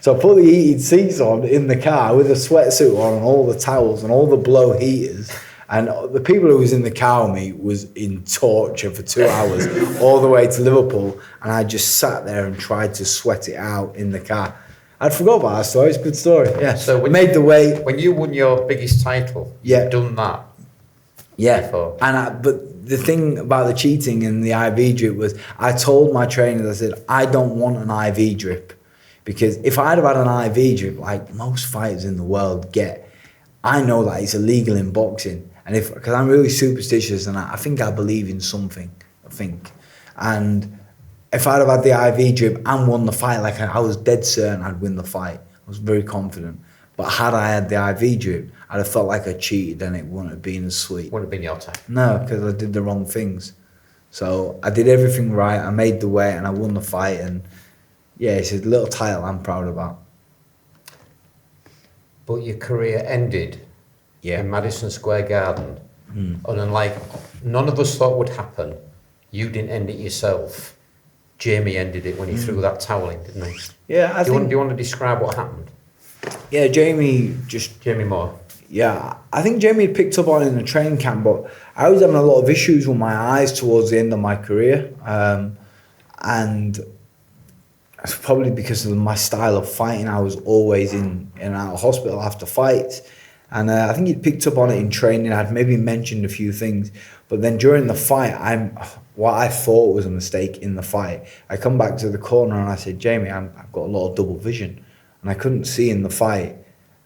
So I put the heated seats on in the car with a sweatsuit on and all the towels and all the blow heaters. And the people who was in the car with me was in torture for 2 hours all the way to Liverpool. And I just sat there and tried to sweat it out in the car. I'd forgot about that story. It's a good story. Yeah. So when made the weight. When you won your biggest title, you'd done that. Yeah. Before. But the thing about the cheating and the IV drip was I told my trainers, I said, I don't want an IV drip. Because if I'd have had an IV drip, like most fighters in the world get, I know that it's illegal in boxing. And because I'm really superstitious and I think I believe in something, And if I'd have had the IV drip and won the fight, like I was dead certain I'd win the fight. I was very confident. But had I had the IV drip, I'd have felt like I cheated and it wouldn't have been as sweet. Wouldn't have been your time. No, because I did the wrong things. So I did everything right. I made the weight and I won the fight. And yeah, it's a little title I'm proud about. But your career ended in Madison Square Garden. And unlike none of us thought would happen, you didn't end it yourself. Jamie ended it when he threw that towel in, didn't he? Yeah, do you want to describe what happened? Yeah, Jamie Moore. Yeah, I think Jamie had picked up on it in the training camp, but I was having a lot of issues with my eyes towards the end of my career. And it's probably because of my style of fighting. I was always in and out of hospital after fights. And I think he'd picked up on it in training. I'd maybe mentioned a few things. But then during the fight, what I thought was a mistake in the fight, I come back to the corner and I said, Jamie, I've got a lot of double vision. And I couldn't see in the fight.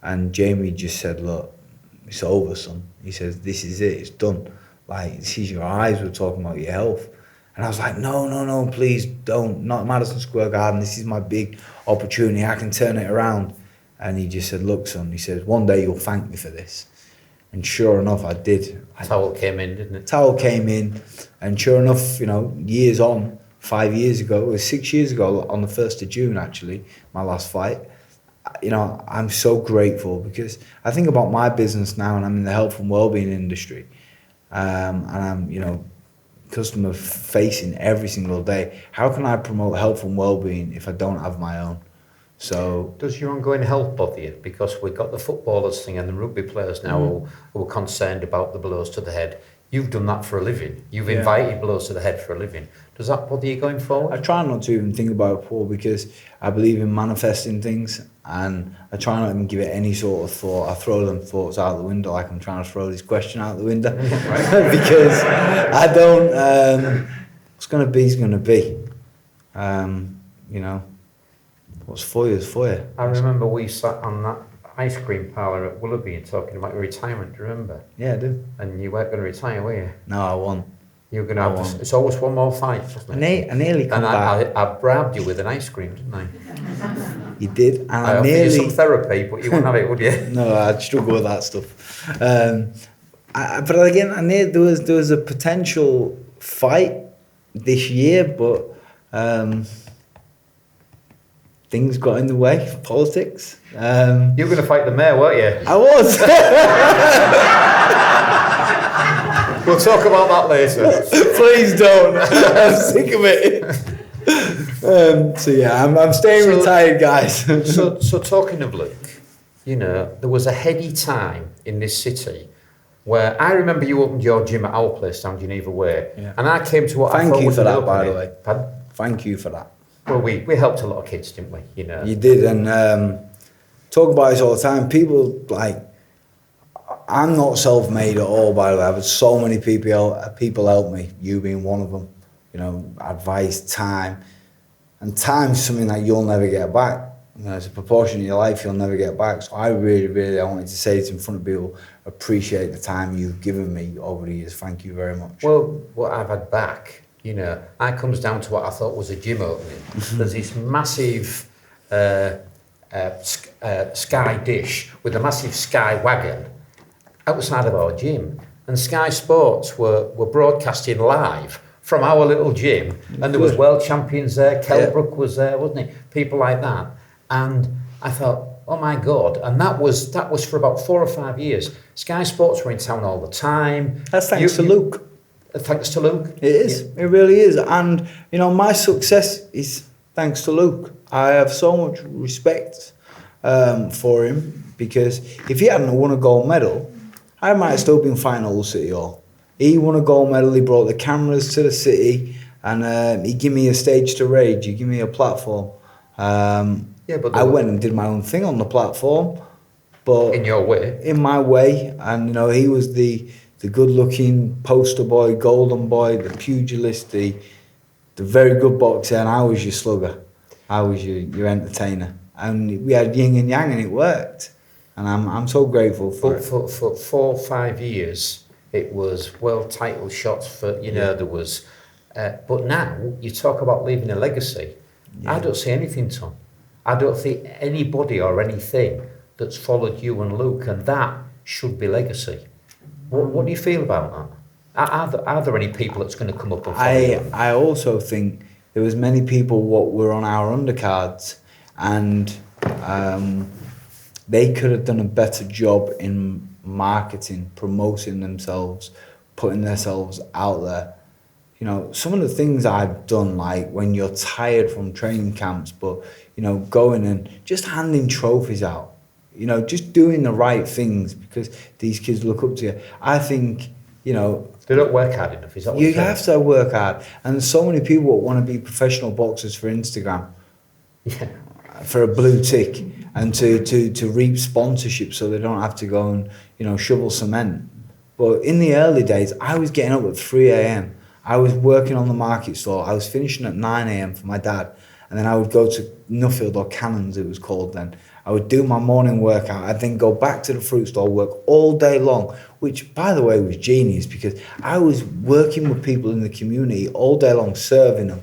And Jamie just said, look, it's over, son. He says, this is it, it's done. Like, this is your eyes, we're talking about your health. And I was like, no, please don't. Not Madison Square Garden, this is my big opportunity, I can turn it around. And he just said, look, son, he says, one day you'll thank me for this. And sure enough, I did. Towel came in, didn't it? Towel came in. And sure enough, you know, years on, 5 years ago, it was 6 years ago, on the 1st of June, actually, my last fight, I'm so grateful because I think about my business now, and I'm in the health and wellbeing industry, and I'm customer facing every single day. How can I promote health and wellbeing if I don't have my own? So does your ongoing health bother you? Because we've got the footballers thing and the rugby players now who are concerned about the blows to the head. You've done that for a living. You've invited blows to the head for a living. Does that bother you going forward? I try not to even think about it, Paul, because I believe in manifesting things, and I try not to even give it any sort of thought. I throw them thoughts out the window like I'm trying to throw this question out the window because I don't. What's going to be is going to be. What's for you is for you. I remember we sat on that ice cream parlour at Willoughby and talking about your retirement. Do you remember? Yeah, I do. And you weren't going to retire, were you? No, I won't. You were going to have. It's always one more fight, wasn't it? I nearly come back. I bribed you with an ice cream, didn't I? You did, and I offered you some therapy, but you wouldn't have it, would you? No, I'd struggle with that stuff. But again, there was a potential fight this year, but things got in the way. Politics. You were going to fight the mayor, weren't you? I was. We'll talk about that later. Please don't. I'm sick of it. I'm staying retired, guys. so talking of Luke, there was a heady time in this city where I remember you opened your gym at our place down Geneva Way, and I came to what I thought was an opening. Thank you for that, by the way. Pardon? Thank you for that. Well, we helped a lot of kids, didn't we? You did, and talk about this all the time. People I'm not self-made at all, by the way. I've had so many people help me, you being one of them. Advice, time. And time is something that you'll never get back. It's a proportion of your life you'll never get back. So I really, really, I wanted to say it in front of people, appreciate the time you've given me over the years. Thank you very much. Well, what I've had back, I comes down to what I thought was a gym opening. There's this massive Sky dish with a massive Sky wagon outside of our gym, and Sky Sports were broadcasting live from our little gym, and there was world champions there, Kelbrook was there, wasn't he? People like that. And I thought, oh my God, and that was for about 4 or 5 years. Sky Sports were in town all the time. That's thanks to Luke. Thanks to Luke. It is, it really is. And, my success is thanks to Luke. I have so much respect for him, because if he hadn't won a gold medal, I might have still been fighting Hull City Hall. He won a gold medal, he brought the cameras to the city, and he gave me a stage to rage, he gave me a platform. But I went and did my own thing on the platform. But in your way? In my way. And, he was the good-looking poster boy, golden boy, the pugilist, the very good boxer, and I was your slugger. I was your entertainer. And we had yin and yang, and it worked. And I'm so grateful for it. For 4 or 5 years, it was world title shots for, there was... but now, you talk about leaving a legacy. Yeah. I don't see anything, Tom. I don't see anybody or anything that's followed you and Luke, and that should be legacy. What do you feel about that? Are there any people that's going to come up and follow you? I also think there was many people what were on our undercards, and... they could have done a better job in marketing, promoting themselves, putting themselves out there. Some of the things I've done, like when you're tired from training camps, but, going and just handing trophies out, just doing the right things because these kids look up to you. I think, They don't work hard enough, is that what you have to work hard. And so many people want to be professional boxers for Instagram. Yeah. For a blue tick, and to reap sponsorship so they don't have to go and shovel cement. But in the early days, I was getting up at 3 a.m. I was working on the market store. I was finishing at 9 a.m. for my dad, and then I would go to Nuffield, or Cannons it was called then. I would do my morning workout. I'd then go back to the fruit store, work all day long, which by the way was genius because I was working with people in the community all day long, serving them.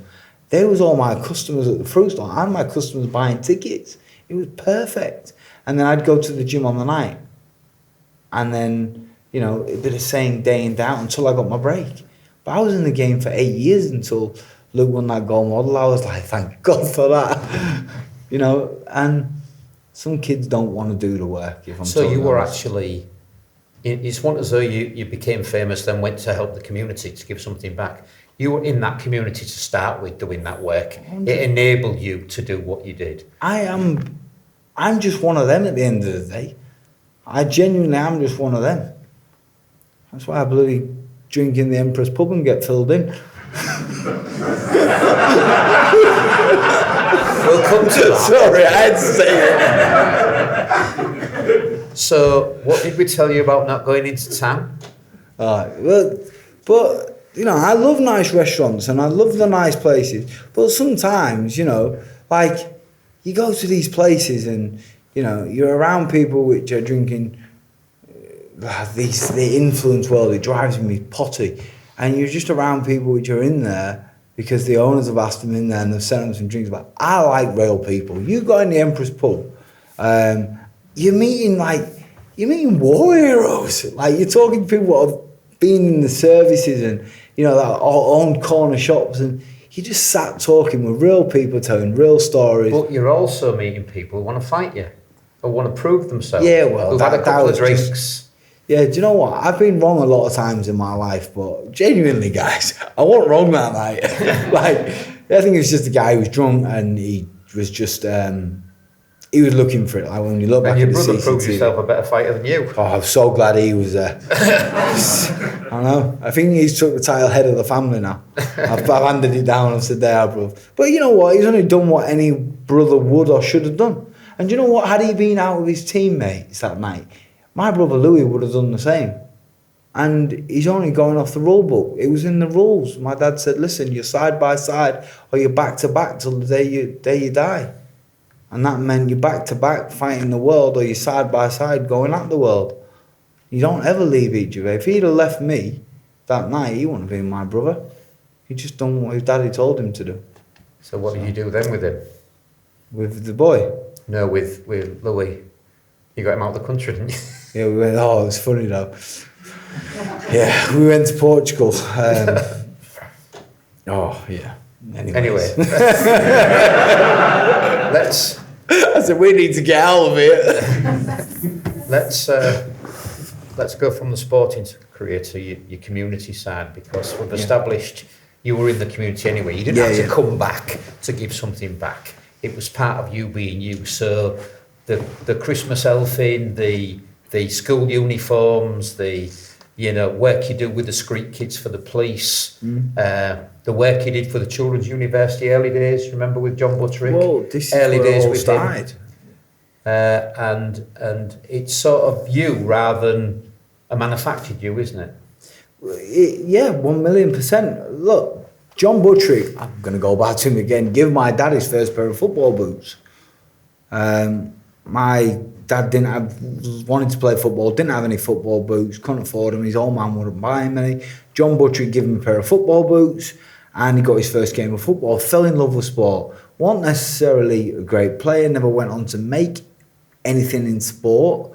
They was all my customers at the fruit store and my customers buying tickets. It was perfect. And then I'd go to the gym on the night. And then, it'd be the same day in day out until I got my break. But I was in the game for 8 years until Luke won that gold medal. I was like, thank God for that. And some kids don't want to do the work. If I'm So you totally were honest. actually, it's not as though you became famous, then went to help the community to give something back. You were in that community to start with doing that work. It enabled you to do what you did. I'm just one of them at the end of the day. I genuinely am just one of them. That's why I bloody drink in the Empress pub and get filled in. We'll come to that. Sorry, I had to say it. So, what did we tell you about not going into town? But you know, I love nice restaurants and I love the nice places. But sometimes, you know, like you go to these places and you know you're around people which are drinking the influence world. It drives me potty, and you're just around people which are in there because the owners have asked them in there and they've sent them some drinks. But I like real people. You go in the Empress pub, you're meeting war heroes. Like you're talking to people who have been in the services and you know that own corner shops, and you just sat talking with real people, telling real stories. But you're also meeting people who want to fight you, or want to prove themselves. Yeah, well, who've had a couple of drinks. Yeah, do you know what? I've been wrong a lot of times in my life, but genuinely, guys, I wasn't wrong that night. Like, I think it was just a guy who was drunk and he was just, he was looking for it. Like, when you look back at the CCTV. And your brother proved yourself a better fighter than you. Oh, I'm so glad he was there. I know. I think he's took the title head of the family now. I've handed it down and said, there, bro. But you know what? He's only done what any brother would or should have done. And you know what? Had he been out with his teammates that night, my brother Louis would have done the same. And he's only going off the rule book. It was in the rules. My dad said, listen, you're side by side or you're back to back till the day you die. And that meant you're back to back fighting the world or you're side by side going at the world. You don't ever leave each other. If he'd have left me that night, he wouldn't have been my brother. He just done what his daddy told him to do. So what did you do then with him? With the boy? No, with Louis. You got him out of the country, didn't you? Yeah, we went, oh, it was funny though. Yeah, we went to Portugal. Oh, yeah. Anyway. Let's... I said, we need to get out of here. Let's go from the sporting career to your community side, because we've established you were in the community anyway. You didn't have to come back to give something back. It was part of you being you. So the Christmas elfing, the school uniforms, the work you do with the street kids for the police, the work you did for the Children's University early days. Remember with John Butterick? Well, this is early where days it all with started. him. And it's sort of you rather than a manufactured you, isn't it? Yeah, 1,000,000%. Look, John Butterick, I'm going to go back to him again, give my dad his first pair of football boots. My dad wanted to play football, didn't have any football boots, couldn't afford them, his old man wouldn't buy him any. John Butterick gave him a pair of football boots and he got his first game of football, fell in love with sport. Wasn't necessarily a great player, never went on to make anything in sport,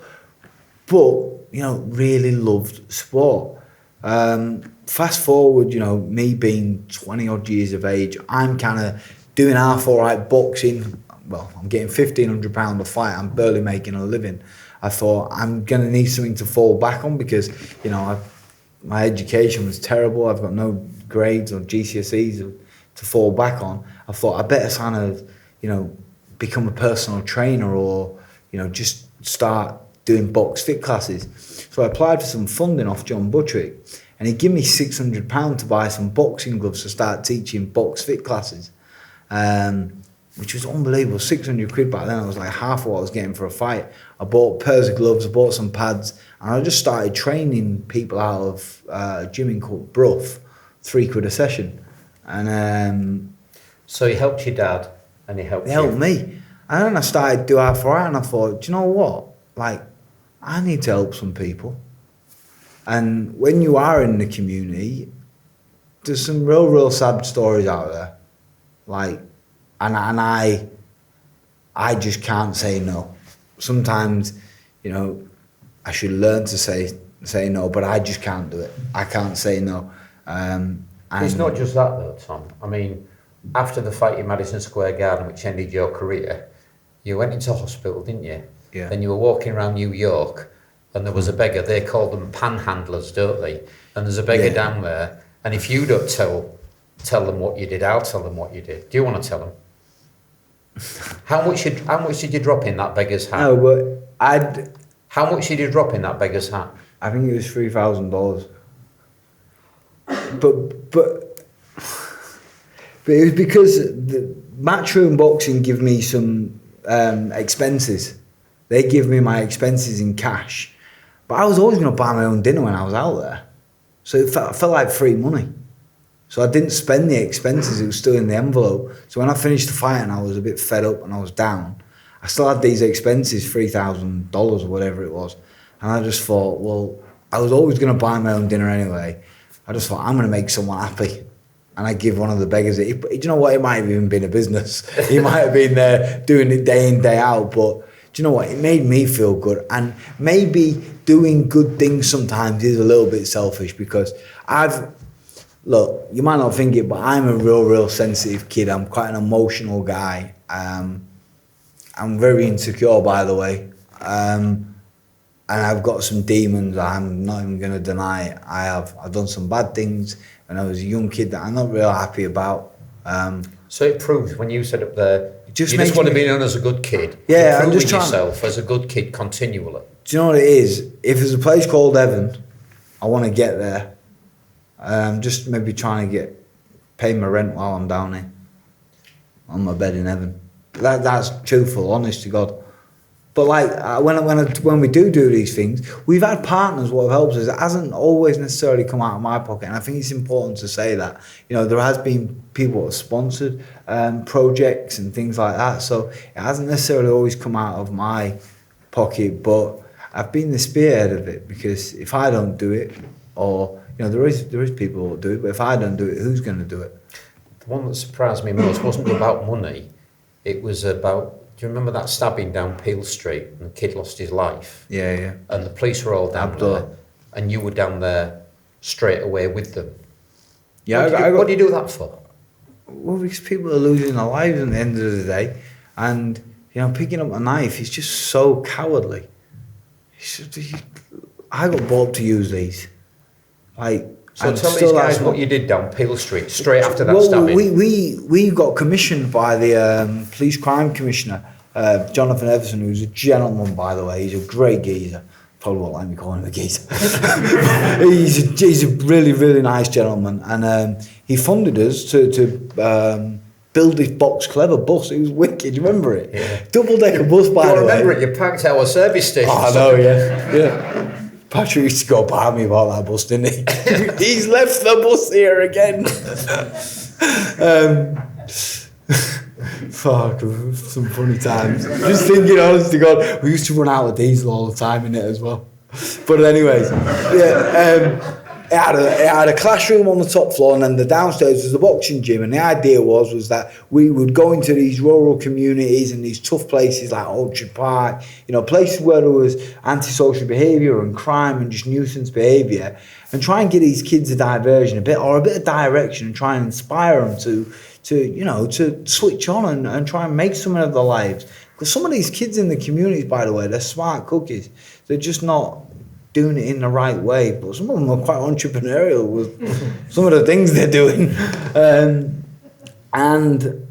but, really loved sport. Fast forward, me being 20 odd years of age, I'm kind of doing half all right boxing. Well, I'm getting £1,500 a fight. I'm barely making a living. I thought I'm going to need something to fall back on because, my education was terrible. I've got no grades or GCSEs to fall back on. I thought I better kind of, become a personal trainer or, just start doing box fit classes. So I applied for some funding off John Butterick and he gave me £600 to buy some boxing gloves to start teaching box fit classes. Which was unbelievable. 600 quid back then. I was like half of what I was getting for a fight. I bought pairs of gloves, I bought some pads, and I just started training people out of a gym in Brough, £3 a session. And so he helped your dad, and he helped me. And then I started doing half right, and I thought, do you know what? Like, I need to help some people. And when you are in the community, there's some real sad stories out there. Like, and I just can't say no. Sometimes, I should learn to say no, but I just can't do it. I can't say no. It's not just that though, Tom. I mean, after the fight in Madison Square Garden, which ended your career, You went into hospital, didn't you? Yeah. Then you were walking around New York, and there was a beggar. They call them panhandlers, don't they? And there's a beggar down there. And if you don't tell them what you did, I'll tell them what you did. Do you want to tell them? How much did you drop in that beggar's hat? No, but How much did you drop in that beggar's hat? I think it was $3,000. But it was because the Matchroom Boxing give me some expenses. They give me my expenses in cash. But I was always going to buy my own dinner when I was out there. So it felt like free money. So I didn't spend the expenses, it was still in the envelope. So when I finished the fight and I was a bit fed up and I was down, I still had these expenses, $3,000 or whatever it was. And I just thought, well, I was always going to buy my own dinner anyway. I just thought, I'm going to make someone happy. And I give one of the beggars it. Do you know what? It might have even been a business. He might have been there doing it day in, day out. But do you know what? It made me feel good. And maybe doing good things sometimes is a little bit selfish because look, you might not think it, but I'm a real sensitive kid. I'm quite an emotional guy. I'm very insecure, by the way. And I've got some demons. I'm not even going to deny it. I've done some bad things when I was a young kid that I'm not real happy about. So it proves when you said up there, you just want to be known as a good kid. Yeah, I'm just trying yourself as a good kid continually. Do you know what it is? If there's a place called Heaven, I want to get there. Just maybe trying to pay my rent while I'm down here on my bed in heaven. That's truthful, honest to God. But like when we do these things, we've had partners what have helped us. It hasn't always necessarily come out of my pocket, and I think it's important to say that. You know, there has been people that have sponsored projects and things like that, so it hasn't necessarily always come out of my pocket. But I've been the spearhead of it because if I don't do it, or you know, there is people who do it, but if I don't do it, who's going to do it? The one that surprised me most wasn't about money. It was about, do you remember that stabbing down Peel Street and the kid lost his life? Yeah. And the police were all down there, and you were down there straight away with them. Yeah, what do you do that for? Well, because people are losing their lives at the end of the day, and you know, picking up a knife is just so cowardly. I got bought to use these. So tell these guys what you did down Peel Street straight after that stabbing. We got commissioned by the police crime commissioner, Jonathan Everson, who's a gentleman, by the way. He's a great geezer. Probably won't like me calling him a geezer. he's a really nice gentleman, and he funded us to build this box clever bus. It was wicked. You remember it? Yeah. Double-decker bus, by the way. I remember it. You packed our service station. Oh, I know, yeah. Patrick used to go by me about that bus, didn't he? He's left the bus here again. Fuck, some funny times. Just thinking, honest to God, we used to run out of diesel all the time in it as well. But anyways, yeah, it had a classroom on the top floor, and then the downstairs was the boxing gym. And the idea was that we would go into these rural communities and these tough places like Orchard Park, you know, places where there was antisocial behaviour and crime and just nuisance behaviour, and try and get these kids a diversion, a bit of direction, and try and inspire them to switch on and try and make something of their lives. Because some of these kids in the communities, by the way, they're smart cookies. They're just not doing it in the right way, but some of them are quite entrepreneurial with some of the things they're doing. And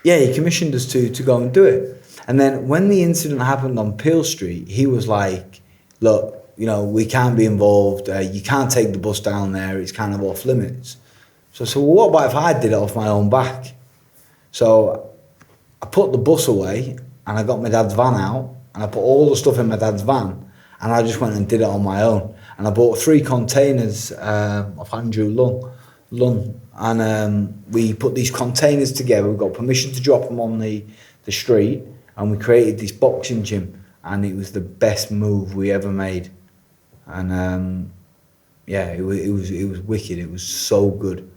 yeah, he commissioned us to go and do it. And then when the incident happened on Peel Street, he was like, look, you know, we can't be involved. You can't take the bus down there. It's kind of off limits. So I said, well, what about if I did it off my own back? So I put the bus away and I got my dad's van out and I put all the stuff in my dad's van. And I just went and did it on my own. And I bought 3 containers of Andrew Lunn. And we put these containers together. We got permission to drop them on the street. And we created this boxing gym. And it was the best move we ever made. And it was wicked. It was so good.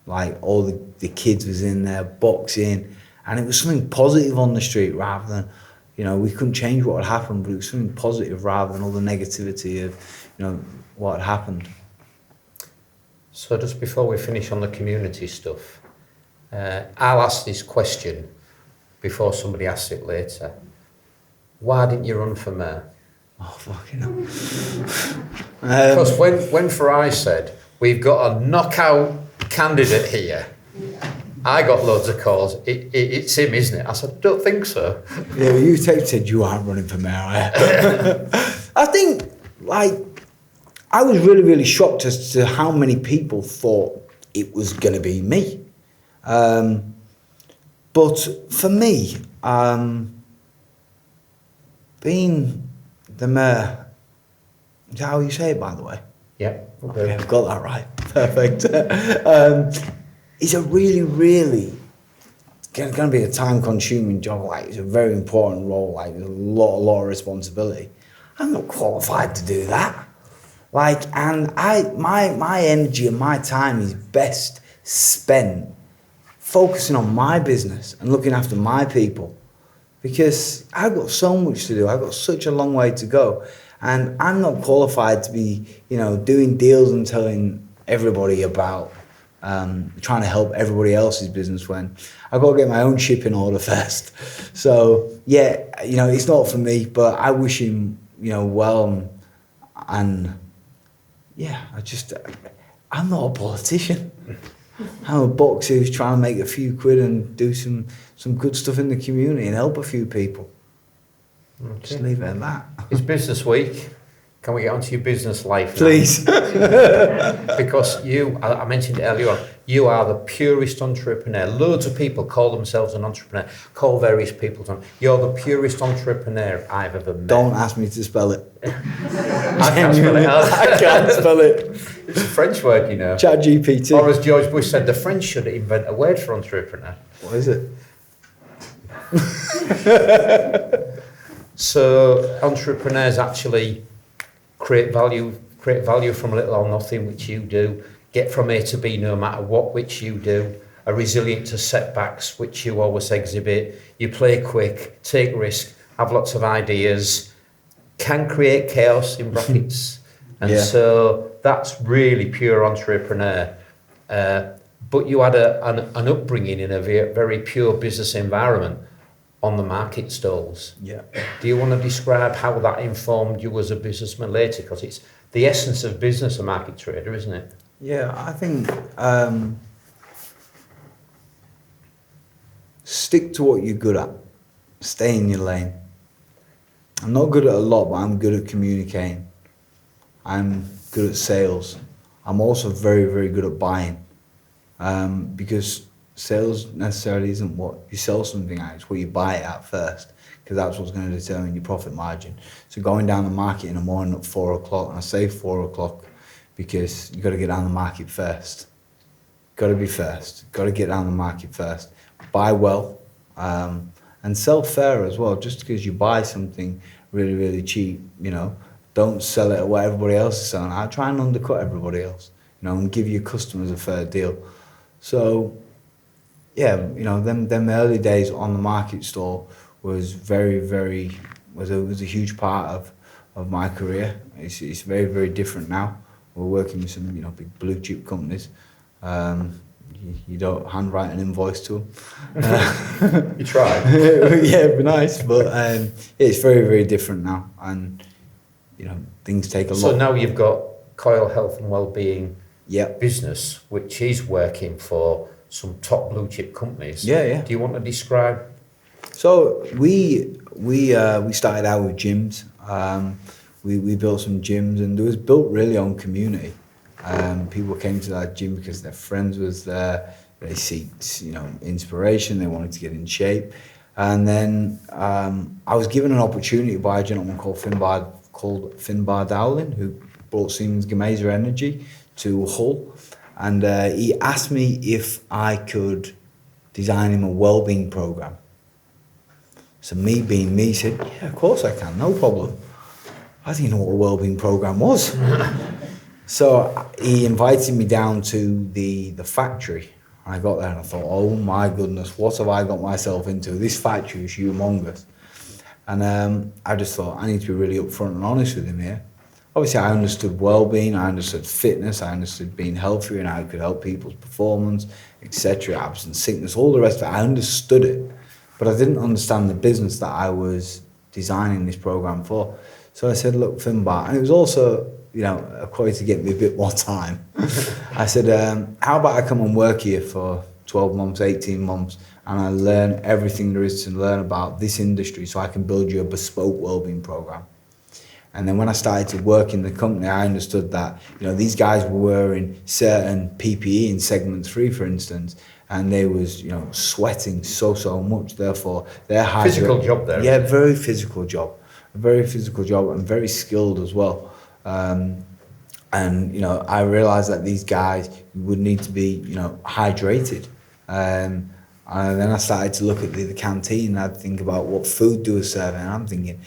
Like all the kids was in there boxing. And it was something positive on the street rather than... You know, we couldn't change what had happened, but it was something positive rather than all the negativity of, you know, what had happened. So just before we finish on the community stuff, I'll ask this question. before somebody asks it later. Why didn't you run for mayor? Oh, fucking hell. Because when Farai said, we've got a knockout candidate here, I got loads of calls. It's him, isn't it? I said, I don't think so. Yeah, you said you aren't running for mayor. I think, like, I was really, really shocked as to how many people thought it was going to be me. But for me, being the mayor, is that how you say it, by the way? Yep. Okay, I've got that right. Perfect. It's a really, really, it's going to be a time-consuming job. Like, it's a very important role. Like, there's a lot of responsibility. I'm not qualified to do that. Like, and my energy and my time is best spent focusing on my business and looking after my people, because I've got so much to do. I've got such a long way to go, and I'm not qualified to be, doing deals and telling everybody about trying to help everybody else's business when I've got to get my own ship in order first. So yeah, it's not for me, but I wish him, well, and yeah, I'm not a politician. I'm a boxer who's trying to make a few quid and do some good stuff in the community and help a few people. Okay. Just leave it at that. It's Business Week. Can we get onto your business life now? Please. Because I mentioned it earlier on, you are the purest entrepreneur. Loads of people call themselves an entrepreneur, call various people. You're the purest entrepreneur I've ever met. Don't ask me to spell it. I can't spell it. I can't spell it. It's a French word, ChatGPT. Or as George Bush said, the French should invent a word for entrepreneur. What is it? So entrepreneurs actually create value from little or nothing, which you do, get from A to B no matter what, which you do, are resilient to setbacks, which you always exhibit, you play quick, take risk, have lots of ideas, can create chaos in brackets, and so that's really pure entrepreneur. But you had an upbringing in a very pure business environment on the market stalls. Yeah. Do you want to describe how that informed you as a businessman later? Because it's the essence of business, a market trader, isn't it? Yeah, I think stick to what you're good at. Stay in your lane. I'm not good at a lot, but I'm good at communicating. I'm good at sales. I'm also very, very good at buying, because sales necessarily isn't what you sell something at, it's what you buy it at first, because that's what's going to determine your profit margin. So going down the market in the morning at 4 o'clock, and I say 4 o'clock because you've got to get down the market first. Got to be first. Got to get down the market first. Buy well, and sell fair as well. Just because you buy something really, really cheap, don't sell it at what everybody else is selling. I try and undercut everybody else, and give your customers a fair deal. So yeah, them early days on the market stall was was a huge part of my career. It's very, very different now. We're working with some big blue chip companies. You don't handwrite an invoice to them. You try. Yeah, it'd be nice, but it's very, very different now, and things take a lot. So now you've got Coyle Health and Wellbeing Yep. business, which is working for some top blue chip companies. Yeah. Do you want to describe? So we started out with gyms. We built some gyms, and it was built really on community. People came to that gym because their friends was there. They seeked inspiration. They wanted to get in shape, and then I was given an opportunity by a gentleman called Finbar Dowling, who brought Siemens Gamesa Energy to Hull. And he asked me if I could design him a wellbeing program. So me being me said, yeah, of course I can, no problem. I didn't know what a wellbeing program was. So he invited me down to the factory. I got there and I thought, oh my goodness, what have I got myself into? This factory is humongous. And I just thought, I need to be really upfront and honest with him here. Obviously, I understood well-being, I understood fitness, I understood being healthier and how it could help people's performance, etc., absence, sickness, all the rest of it. I understood it. but I didn't understand the business that I was designing this program for. So I said, look, Finbar, and it was also, you know, a way to get me a bit more time. I said, how about I come and work here for 12 months, 18 months, and I learn everything there is to learn about this industry so I can build you a bespoke wellbeing program. And then when I started to work in the company, I understood that, you know, these guys were wearing certain PPE in segment 3, for instance, and they was, you know, sweating so much. Therefore, their physical job there. Yeah, very physical job, and very skilled as well. And you know, I realised that these guys would need to be, you know, hydrated. And then I started to look at the canteen, and I'd think about what food they were serving, and I'm thinking,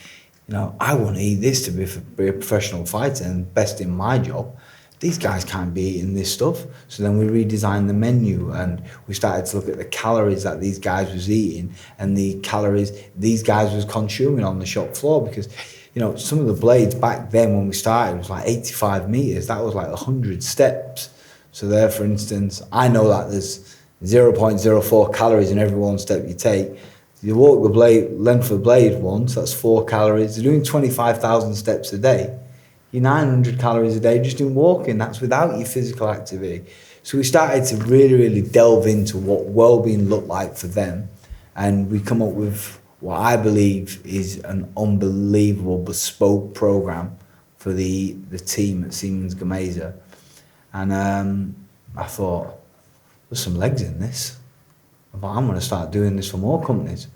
you know, I want to eat this to be a professional fighter and best in my job. These guys can't be eating this stuff. So then we redesigned the menu, and we started to look at the calories that these guys was eating and the calories these guys was consuming on the shop floor, because, you know, some of the blades back then when we started was like 85 meters. That was like 100 steps. So there, for instance, I know that there's 0.04 calories in every one step you take. You walk the blade, length of the blade once, that's 4 calories. You're doing 25,000 steps a day. You're 900 calories a day just in walking. That's without your physical activity. So we started to really delve into what well-being looked like for them. And we come up with what I believe is an unbelievable bespoke program for the team at Siemens Gamesa. And I thought, there's some legs in this. I thought, I'm going to start doing this for more companies.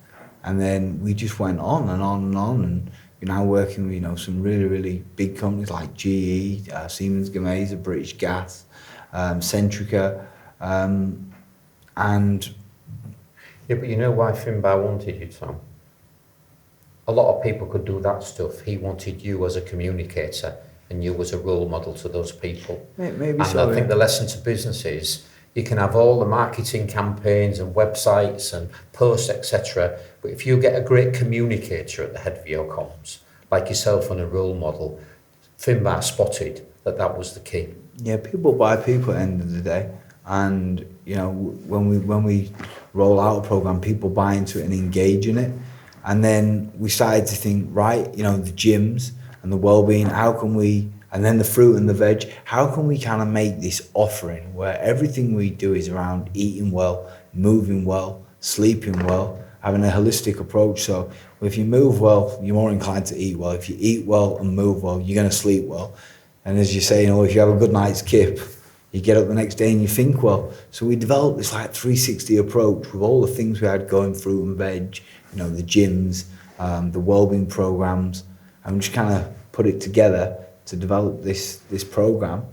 And then we just went on and on and on. And we're now working with, you know, some really big companies like GE, Siemens Gamesa, British Gas, Centrica, and... Yeah, but you know why Finbar wanted you, Tom? A lot of people could do that stuff. He wanted you as a communicator and you as a role model to those people. Maybe and so, I think the lesson to business is you can have all the marketing campaigns and websites and posts, etc. But if you get a great communicator at the head of your comms, like yourself and a role model, Finbar spotted that was the key. Yeah, people buy people at the end of the day. And, you know, when we roll out a program, people buy into it and engage in it. And then we started to think, right, you know, the gyms and the well-being, how can we, and then the fruit and the veg, how can we kind of make this offering where everything we do is around eating well, moving well, sleeping well, having a holistic approach. So if you move well, you're more inclined to eat well. If you eat well and move well, you're going to sleep well. And as you say, you know, if you have a good night's kip, you get up the next day and you think well. So we developed this like 360 approach with all the things we had going, fruit and veg, you know, the gyms, the wellbeing programs, and we just kind of put it together to develop this program.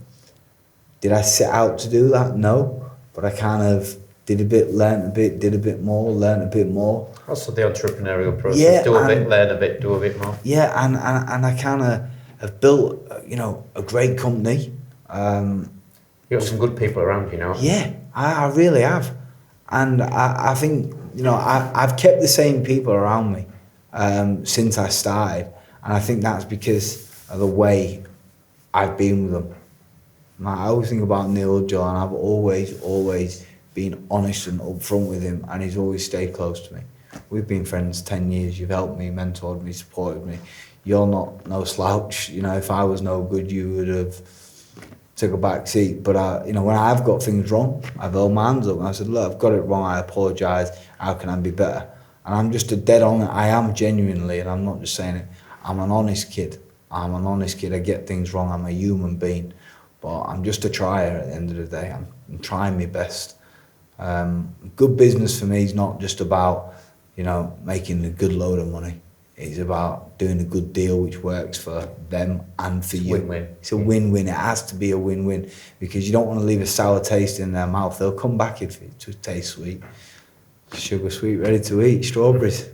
Did I set out to do that? No, but I kind of did a bit, learnt a bit, did a bit more, learnt a bit more. Also the entrepreneurial process, yeah, do a bit, learn a bit, do a bit more. Yeah, and I kind of have built, you know, a great company. You've got some good people around you now. Yeah, I really have. And I think, you know, I've kept the same people around me since I started. And I think that's because of the way I've been with them. Like, I always think about Neil John. I've always been honest and upfront with him, and he's always stayed close to me. We've been friends 10 years. You've helped me, mentored me, supported me. You're not no slouch. You know, if I was no good, you would have took a back seat. But, you know, when I've got things wrong, I've held my hands up and I said, look, I've got it wrong, I apologise, how can I be better? And I'm just a dead on it. I am genuinely, and I'm not just saying it, I'm an honest kid. I get things wrong, I'm a human being. But I'm just a trier at the end of the day. I'm trying my best. Good business for me is not just about, you know, making a good load of money. It's about doing a good deal which works for them and for you. Win-win. It's a win-win. It has to be a win-win because you don't want to leave a sour taste in their mouth. They'll come back if it tastes sweet. Sugar sweet, ready to eat, strawberries.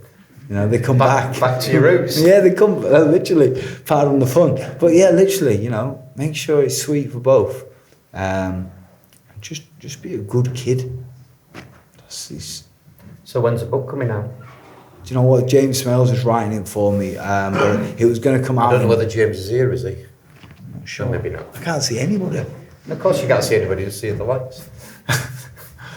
You know, they come back. Back to your roots. Yeah, they come, literally, pardon the fun. But yeah, literally, you know, make sure it's sweet for both. Just be a good kid. So when's the book coming out? Do you know what? James Smells is writing it for me. But it was going to come out. I don't know whether James is here, is he? I'm not sure. Maybe not. I can't see anybody. And of course you can't see anybody, just see the lights.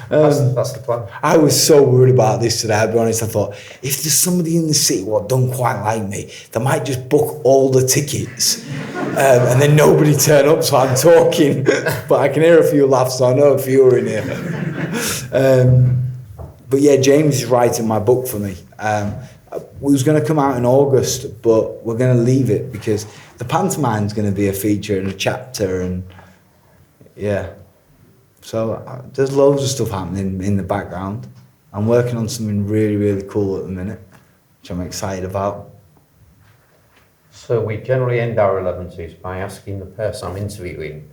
That's the plan. I was so worried about this today, I'll be honest. I thought, if there's somebody in the city what don't quite like me, they might just book all the tickets and then nobody turn up, so I'm talking. But I can hear a few laughs, so I know a few are in here. But yeah, James is writing my book for me. It was going to come out in August, but we're going to leave it because the pantomime's going to be a feature and a chapter, and yeah. So there's loads of stuff happening in the background. I'm working on something really, really cool at the minute, which I'm excited about. So we generally end our 11s by asking the person I'm interviewing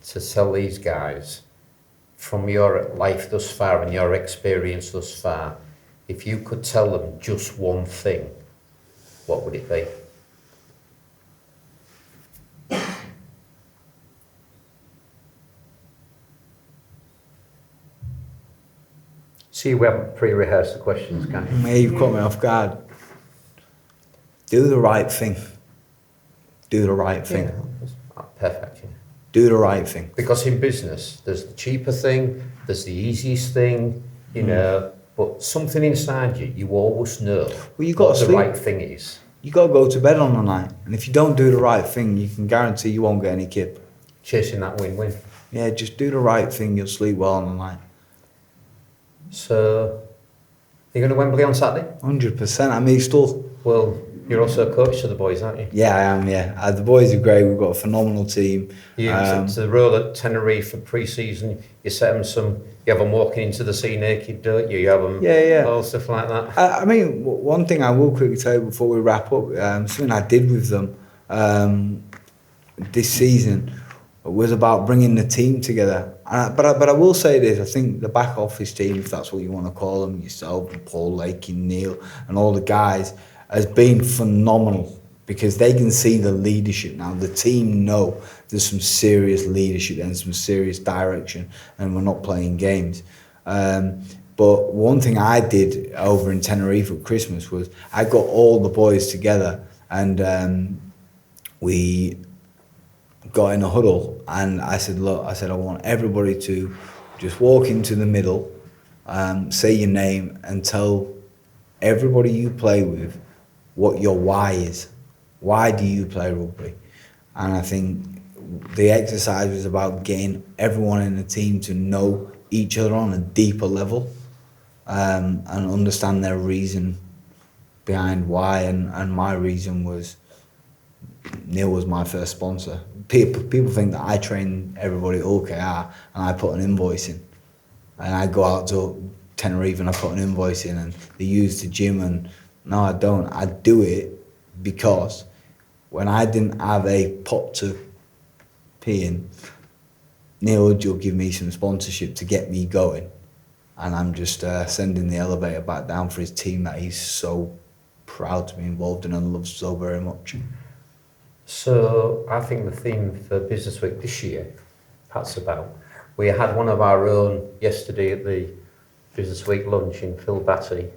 to tell these guys, from your life thus far and your experience thus far, if you could tell them just one thing, what would it be? See, we haven't pre-rehearsed the questions, can you? Yeah, you've caught me off guard. Do the right thing. Do the right thing. Yeah, perfect. Yeah. Do the right thing. Because in business, there's the cheaper thing, there's the easiest thing, you know, but something inside you, you always know you what the right thing is. You got to go to bed on the night, and if you don't do the right thing, you can guarantee you won't get any kip. Chasing that win-win. Yeah, just do the right thing, you'll sleep well on the night. So, are you going to Wembley on Saturday? 100%. I'm East Hull. Well, you're also a coach to the boys, aren't you? Yeah, I am, yeah. The boys are great. We've got a phenomenal team. To the role at Tenerife for pre-season, you set them you have them walking into the sea naked, don't you? You have them all stuff like that. I mean, one thing I will quickly tell you before we wrap up, something I did with them this season was about bringing the team together. But I will say this, I think the back office team, if that's what you want to call them, yourself and Paul, Lakey, Neil and all the guys, has been phenomenal because they can see the leadership now. The team know there's some serious leadership and some serious direction, and we're not playing games. But one thing I did over in Tenerife at Christmas was I got all the boys together and we got in a huddle, and I said, look, I want everybody to just walk into the middle, say your name and tell everybody you play with what your why is. Why do you play rugby? And I think the exercise was about getting everyone in the team to know each other on a deeper level and understand their reason behind why. And my reason was Neil was my first sponsor. People think that I train everybody at OKR and I put an invoice in. And I go out to Tenerife and I put an invoice in and they use the gym, and no, I don't. I do it because when I didn't have a pot to pee in, Neil will give me some sponsorship to get me going. And I'm just sending the elevator back down for his team that he's so proud to be involved in and loves so very much. So I think the theme for Business Week this year, that's about, we had one of our own yesterday at the Business Week lunch in Phil Batty.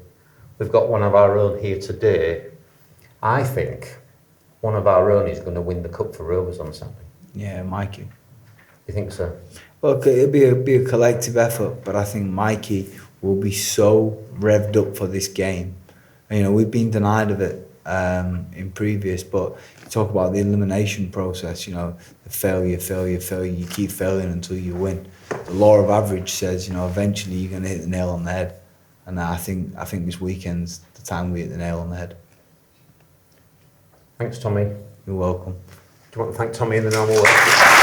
We've got one of our own here today. I think one of our own is going to win the cup for Rovers on Saturday. Yeah, Mikey. You think so? Well, it'll be a collective effort, but I think Mikey will be so revved up for this game. You know, we've been denied of it in previous, but you talk about the elimination process, you know, the failure, you keep failing until you win. The law of average says, you know, eventually you're going to hit the nail on the head. And I think this weekend's the time we hit the nail on the head. Thanks, Tommy. You're welcome. Do you want to thank Tommy in the normal way?